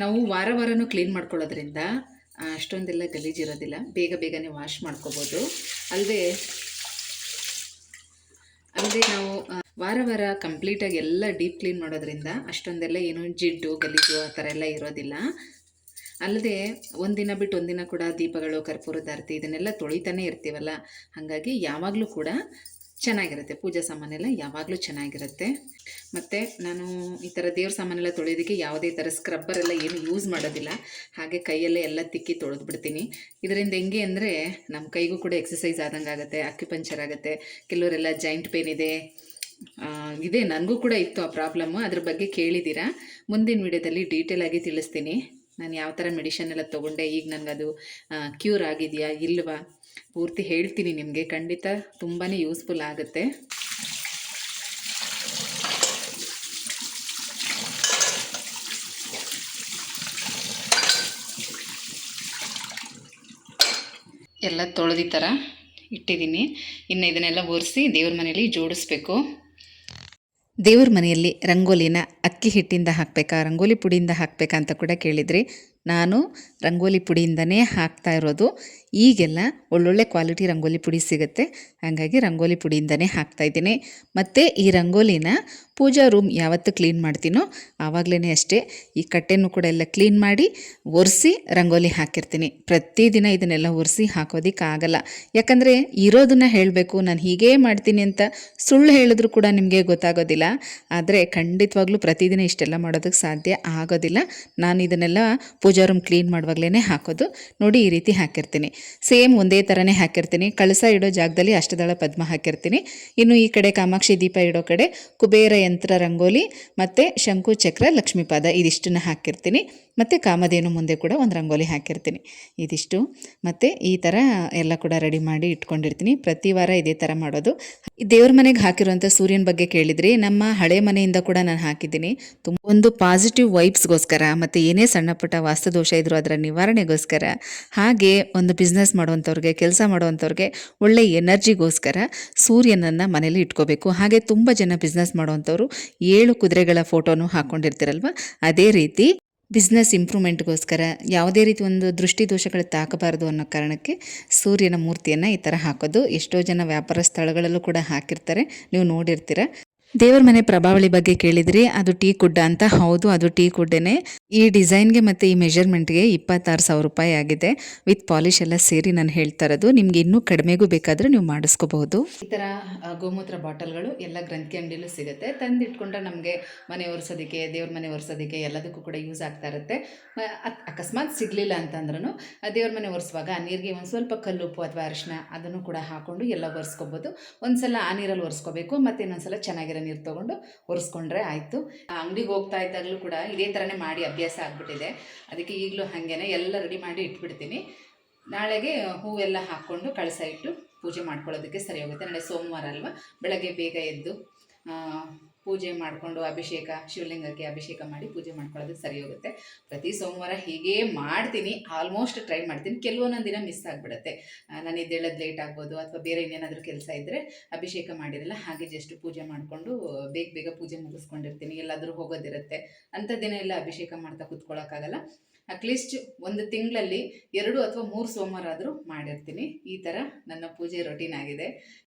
ನಾವು ವಾರನೂ ಕ್ಲೀನ್ ಮಾಡ್ಕೊಳ್ಳೋದ್ರಿಂದ ಅಷ್ಟೊಂದೆಲ್ಲ ಗಲೀಜಿರೋದಿಲ್ಲ, ಬೇಗನೆ ವಾಶ್ ಮಾಡ್ಕೋಬೋದು. ಅಲ್ಲದೆ ನಾವು ವಾರ ಕಂಪ್ಲೀಟಾಗಿ ಎಲ್ಲ ಡೀಪ್ ಕ್ಲೀನ್ ಮಾಡೋದ್ರಿಂದ ಅಷ್ಟೊಂದೆಲ್ಲ ಏನು ಜಿಡ್ಡು ಗಲೀಜು ಆ ಥರ ಎಲ್ಲ ಇರೋದಿಲ್ಲ. ಅಲ್ಲದೆ ಒಂದಿನ ಬಿಟ್ಟು ಒಂದಿನ ಕೂಡ ದೀಪಗಳು, ಕರ್ಪೂರದ ಆರತಿ ಇದನ್ನೆಲ್ಲ ತೊಳಿತಾನೆ ಇರ್ತೀವಲ್ಲ, ಹಾಗಾಗಿ ಯಾವಾಗಲೂ ಕೂಡ ಚೆನ್ನಾಗಿರುತ್ತೆ. ಪೂಜಾ ಸಾಮಾನೆಲ್ಲ ಯಾವಾಗಲೂ ಚೆನ್ನಾಗಿರುತ್ತೆ. ಮತ್ತು ನಾನು ಈ ಥರ ದೇವ್ರ ಸಾಮಾನೆಲ್ಲ ತೊಳೆಯೋದಕ್ಕೆ ಯಾವುದೇ ಥರ ಸ್ಕ್ರಬ್ಬರೆಲ್ಲ ಏನು ಯೂಸ್ ಮಾಡೋದಿಲ್ಲ. ಹಾಗೆ ಕೈಯಲ್ಲೇ ಎಲ್ಲ ತಿಕ್ಕಿ ತೊಳೆದ್ಬಿಡ್ತೀನಿ. ಇದರಿಂದ ಹೆಂಗೆ ಅಂದರೆ ನಮ್ಮ ಕೈಗೂ ಕೂಡ ಎಕ್ಸಸೈಸ್ ಆದಂಗೆ ಆಗುತ್ತೆ, ಅಕ್ಯುಪಂಕ್ಚರ್ ಆಗುತ್ತೆ. ಕೆಲವರೆಲ್ಲ ಜಾಯಿಂಟ್ ಪೇನ್ ಇದೆ, ನನಗೂ ಕೂಡ ಇತ್ತು ಆ ಪ್ರಾಬ್ಲಮ್ಮು. ಅದ್ರ ಬಗ್ಗೆ ಕೇಳಿದ್ದೀರಾ. ಮುಂದಿನ ವಿಡಿಯೋದಲ್ಲಿ ಡೀಟೇಲಾಗಿ ತಿಳಿಸ್ತೀನಿ. ನಾನು ಯಾವ ಥರ ಮೆಡಿಷನ್ ಎಲ್ಲ ತೊಗೊಂಡೆ, ಈಗ ನನಗದು ಕ್ಯೂರ್ ಆಗಿದೆಯಾ ಇಲ್ವಾ ಪೂರ್ತಿ ಹೇಳ್ತೀನಿ ನಿಮಗೆ. ಖಂಡಿತ ತುಂಬಾ ಯೂಸ್ಫುಲ್ ಆಗುತ್ತೆ. ಎಲ್ಲ ತೊಳೆದಿ ಥರ ಇಟ್ಟಿದ್ದೀನಿ. ಇನ್ನು ಇದನ್ನೆಲ್ಲ ಒರೆಸಿ ದೇವ್ರ ಮನೆಯಲ್ಲಿ ಜೋಡಿಸ್ಬೇಕು. ದೇವ್ರ ಮನೆಯಲ್ಲಿ ರಂಗೋಲಿನ ಅಕ್ಕಿ ಹಿಟ್ಟಿಂದ ಹಾಕಬೇಕಾ, ರಂಗೋಲಿ ಪುಡಿಯಿಂದ ಹಾಕಬೇಕಾ ಅಂತ ಕೂಡ ಕೇಳಿದ್ರಿ. ನಾನು ರಂಗೋಲಿ ಪುಡಿಯಿಂದನೇ ಹಾಕ್ತಾ ಇರೋದು. ಈಗೆಲ್ಲ ಒಳ್ಳೊಳ್ಳೆ ಕ್ವಾಲಿಟಿ ರಂಗೋಲಿ ಪುಡಿ ಸಿಗುತ್ತೆ, ಹಾಗಾಗಿ ರಂಗೋಲಿ ಪುಡಿಯಿಂದನೇ ಹಾಕ್ತಾಯಿದ್ದೀನಿ. ಮತ್ತು ಈ ರಂಗೋಲಿನ ಪೂಜಾ ರೂಮ್ ಯಾವತ್ತು ಕ್ಲೀನ್ ಮಾಡ್ತೀನೋ ಆವಾಗಲೇ ಅಷ್ಟೇ ಈ ಕಟ್ಟೆನೂ ಕೂಡ ಎಲ್ಲ ಕ್ಲೀನ್ ಮಾಡಿ ಒರೆಸಿ ರಂಗೋಲಿ ಹಾಕಿರ್ತೀನಿ. ಪ್ರತಿದಿನ ಇದನ್ನೆಲ್ಲ ಒರೆಸಿ ಹಾಕೋದಕ್ಕಾಗಲ್ಲ, ಯಾಕಂದರೆ ಇರೋದನ್ನು ಹೇಳಬೇಕು. ನಾನು ಹೀಗೇ ಮಾಡ್ತೀನಿ ಅಂತ ಸುಳ್ಳು ಹೇಳಿದ್ರು ಕೂಡ ನಿಮಗೆ ಗೊತ್ತಾಗೋದಿಲ್ಲ. ಆದರೆ ಖಂಡಿತವಾಗ್ಲೂ ಪ್ರತಿದಿನ ಇಷ್ಟೆಲ್ಲ ಮಾಡೋದಕ್ಕೆ ಸಾಧ್ಯ ಆಗೋದಿಲ್ಲ. ನಾನು ಇದನ್ನೆಲ್ಲ ಪೂಜಾ ರೂಮ್ ಕ್ಲೀನ್ ಮಾಡುವಾಗಲೇ ಹಾಕೋದು. ನೋಡಿ, ಈ ರೀತಿ ಹಾಕಿರ್ತೀನಿ. ಸೇಮ್ ಒಂದೇ ಥರನೇ ಹಾಕಿರ್ತೀನಿ. ಕಳಸ ಇಡೋ ಜಾಗದಲ್ಲಿ ಅಷ್ಟದಳ ಪದ್ಮ ಹಾಕಿರ್ತೀನಿ. ಇನ್ನು ಈ ಕಡೆ ಕಾಮಾಕ್ಷಿ ದೀಪ ಇಡೋ ಕಡೆ ಕುಬೇರ ಯಂತ್ರ ರಂಗೋಲಿ ಮತ್ತು ಶಂಕು ಚಕ್ರ ಲಕ್ಷ್ಮೀಪಾದ ಇದಿಷ್ಟನ್ನು ಹಾಕಿರ್ತೀನಿ. ಮತ್ತು ಕಾಮಧೇನು ಮುಂದೆ ಕೂಡ ಒಂದು ರಂಗೋಲಿ ಹಾಕಿರ್ತೀನಿ. ಇದಿಷ್ಟು ಮತ್ತು ಈ ಥರ ಎಲ್ಲ ಕೂಡ ರೆಡಿ ಮಾಡಿ ಇಟ್ಕೊಂಡಿರ್ತೀನಿ. ಪ್ರತಿ ವಾರ ಇದೇ ಥರ ಮಾಡೋದು. ದೇವ್ರ ಮನೆಗೆ ಹಾಕಿರುವಂಥ ಸೂರ್ಯನ ಬಗ್ಗೆ ಕೇಳಿದ್ರಿ. ನಮ್ಮ ಹಳೆ ಮನೆಯಿಂದ ಕೂಡ ನಾನು ಹಾಕಿದ್ದೀನಿ. ಒಂದು ಪಾಸಿಟಿವ್ ವೈಬ್ಸ್ಗೋಸ್ಕರ, ಮತ್ತು ಏನೇ ಸಣ್ಣ ಪುಟ್ಟ ವಾಸ್ತುದೋಷ ಇದ್ದರೂ ಅದರ ನಿವಾರಣೆಗೋಸ್ಕರ, ಹಾಗೆ ಒಂದು ಬಿಸ್ನೆಸ್ ಮಾಡುವಂಥವ್ರಿಗೆ, ಕೆಲಸ ಮಾಡುವಂಥವ್ರಿಗೆ ಒಳ್ಳೆ ಎನರ್ಜಿಗೋಸ್ಕರ ಸೂರ್ಯನನ್ನು ಮನೇಲಿ ಇಟ್ಕೋಬೇಕು. ಹಾಗೆ ತುಂಬ ಜನ ಬಿಸ್ನೆಸ್ ಮಾಡುವಂಥವ್ರು 7 ಕುದುರೆಗಳ ಫೋಟೋನು ಹಾಕ್ಕೊಂಡಿರ್ತೀರಲ್ವ, ಅದೇ ರೀತಿ ಬಿಸ್ನೆಸ್ ಇಂಪ್ರೂವ್ಮೆಂಟ್ಗೋಸ್ಕರ ಯಾವುದೇ ರೀತಿ ಒಂದು ದೃಷ್ಟಿ ದೋಷಗಳು ತಾಕಬಾರ್ದು ಅನ್ನೋ ಕಾರಣಕ್ಕೆ ಸೂರ್ಯನ ಮೂರ್ತಿಯನ್ನು ಈ ಥರ ಹಾಕೋದು. ಎಷ್ಟೋ ಜನ ವ್ಯಾಪಾರ ಸ್ಥಳಗಳಲ್ಲೂ ಕೂಡ ಹಾಕಿರ್ತಾರೆ, ನೀವು ನೋಡಿರ್ತೀರ. ದೇವರ ಮನೆ ಪ್ರಭಾವಳಿ ಬಗ್ಗೆ ಕೇಳಿದ್ರಿ, ಅದು ಟೀ ಕುಡ್ಡ ಅಂತ. ಹೌದು, ಅದು ಟೀ ಕುಡ್ಡೇನೆ. ಈ ಡಿಸೈನ್ಗೆ ಮತ್ತು ಈ ಮೆಜರ್ಮೆಂಟ್ಗೆ 26,000 ರೂಪಾಯಿ ಆಗಿದೆ. ವಿತ್ ಪಾಲಿಶ್ ಎಲ್ಲ ಸೇರಿ ನಾನು ಹೇಳ್ತಾ ಇರೋದು. ನಿಮ್ಗೆ ಇನ್ನೂ ಕಡಿಮೆಗೂ ಬೇಕಾದರೆ ನೀವು ಮಾಡಿಸ್ಕೋಬಹುದು. ಈ ಥರ ಗೋಮೂತ್ರ ಬಾಟಲ್ಗಳು ಎಲ್ಲ ಗ್ರಂಥಿ ಅಂಗಡಿಯಲ್ಲೂ ಸಿಗುತ್ತೆ. ತಂದಿಟ್ಕೊಂಡ್ರೆ ನಮಗೆ ಮನೆ ಒರೆಸೋದಕ್ಕೆ, ದೇವ್ರ ಮನೆ ಒರೆಸೋದಕ್ಕೆ ಎಲ್ಲದಕ್ಕೂ ಕೂಡ ಯೂಸ್ ಆಗ್ತಾ ಇರುತ್ತೆ. ಅಕಸ್ಮಾತ್ ಸಿಗಲಿಲ್ಲ ಅಂತಂದ್ರೂ ದೇವ್ರ ಮನೆ ಒರೆಸುವಾಗ ಆ ನೀರಿಗೆ ಒಂದು ಸ್ವಲ್ಪ ಕಲ್ಲುಪ್ಪು ಅಥವಾ ಅರಿಶಿನ ಅದನ್ನು ಕೂಡ ಹಾಕ್ಕೊಂಡು ಎಲ್ಲ ಒರೆಸ್ಕೋಬೋದು. ಒಂದು ಸಲ ಆ ನೀರಲ್ಲಿ ಒರೆಸ್ಕೋಬೇಕು, ಮತ್ತು ಇನ್ನೊಂದು ಸಲ ಚೆನ್ನಾಗಿರೋ ನೀರು ತೊಗೊಂಡು ಒರೆಸ್ಕೊಂಡ್ರೆ ಆಯಿತು. ಅಂಗಡಿಗೆ ಹೋಗ್ತಾ ಇದ್ದಾಗಲೂ ಕೂಡ ಇದೇ ಥರನೇ ಮಾಡಿ ಅಭ್ಯಾಸ ಆಗಿಬಿಟ್ಟಿದೆ. ಅದಕ್ಕೆ ಈಗಲೂ ಹಾಗೇನೆ ಎಲ್ಲ ರೆಡಿ ಮಾಡಿ ಇಟ್ಬಿಡ್ತೀನಿ. ನಾಳೆಗೆ ಹೂವೆಲ್ಲ ಹಾಕ್ಕೊಂಡು ಕಳಸ ಇಟ್ಟು ಪೂಜೆ ಮಾಡ್ಕೊಳ್ಳೋದಕ್ಕೆ ಸರಿ ಹೋಗುತ್ತೆ. ನಾಳೆ ಸೋಮವಾರ ಅಲ್ವಾ, ಬೆಳಗ್ಗೆ ಬೇಗ ಎದ್ದು ಪೂಜೆ ಮಾಡಿಕೊಂಡು ಅಭಿಷೇಕ, ಶಿವಲಿಂಗಕ್ಕೆ ಅಭಿಷೇಕ ಮಾಡಿ ಪೂಜೆ ಮಾಡ್ಕೊಳ್ಳೋದಕ್ಕೆ ಸರಿ ಹೋಗುತ್ತೆ. ಪ್ರತಿ ಸೋಮವಾರ ಹೀಗೇ ಮಾಡ್ತೀನಿ, ಆಲ್ಮೋಸ್ಟ್ ಟ್ರೈ ಮಾಡ್ತೀನಿ. ಕೆಲವೊಂದೊಂದು ದಿನ ಮಿಸ್ ಆಗಿಬಿಡುತ್ತೆ. ನಾನು ಎದ್ದೇಳೋದು ಲೇಟ್ ಆಗ್ಬೋದು ಅಥವಾ ಬೇರೆ ಇನ್ನೇನಾದರೂ ಕೆಲಸ ಇದ್ದರೆ ಅಭಿಷೇಕ ಮಾಡಿರಲ್ಲ, ಹಾಗೆ ಜಸ್ಟ್ ಪೂಜೆ ಮಾಡಿಕೊಂಡು ಬೇಗ ಬೇಗ ಪೂಜೆ ಮುಗಿಸ್ಕೊಂಡಿರ್ತೀನಿ. ಎಲ್ಲಾದರೂ ಹೋಗೋದಿರುತ್ತೆ, ಅಂಥ ದಿನ ಎಲ್ಲ ಅಭಿಷೇಕ ಮಾಡ್ತಾ ಕೂತ್ಕೊಳ್ಳೋಕ್ಕಾಗಲ್ಲ. ಅಟ್ಲೀಸ್ಟ್ ಒಂದು ತಿಂಗಳಲ್ಲಿ 2 ಅಥವಾ 3 ಸೋಮವಾರ ಆದರೂ ಮಾಡಿರ್ತೀನಿ. ಈ ಥರ ನನ್ನ ಪೂಜೆ ರೊಟೀನ್ ಆಗಿದೆ.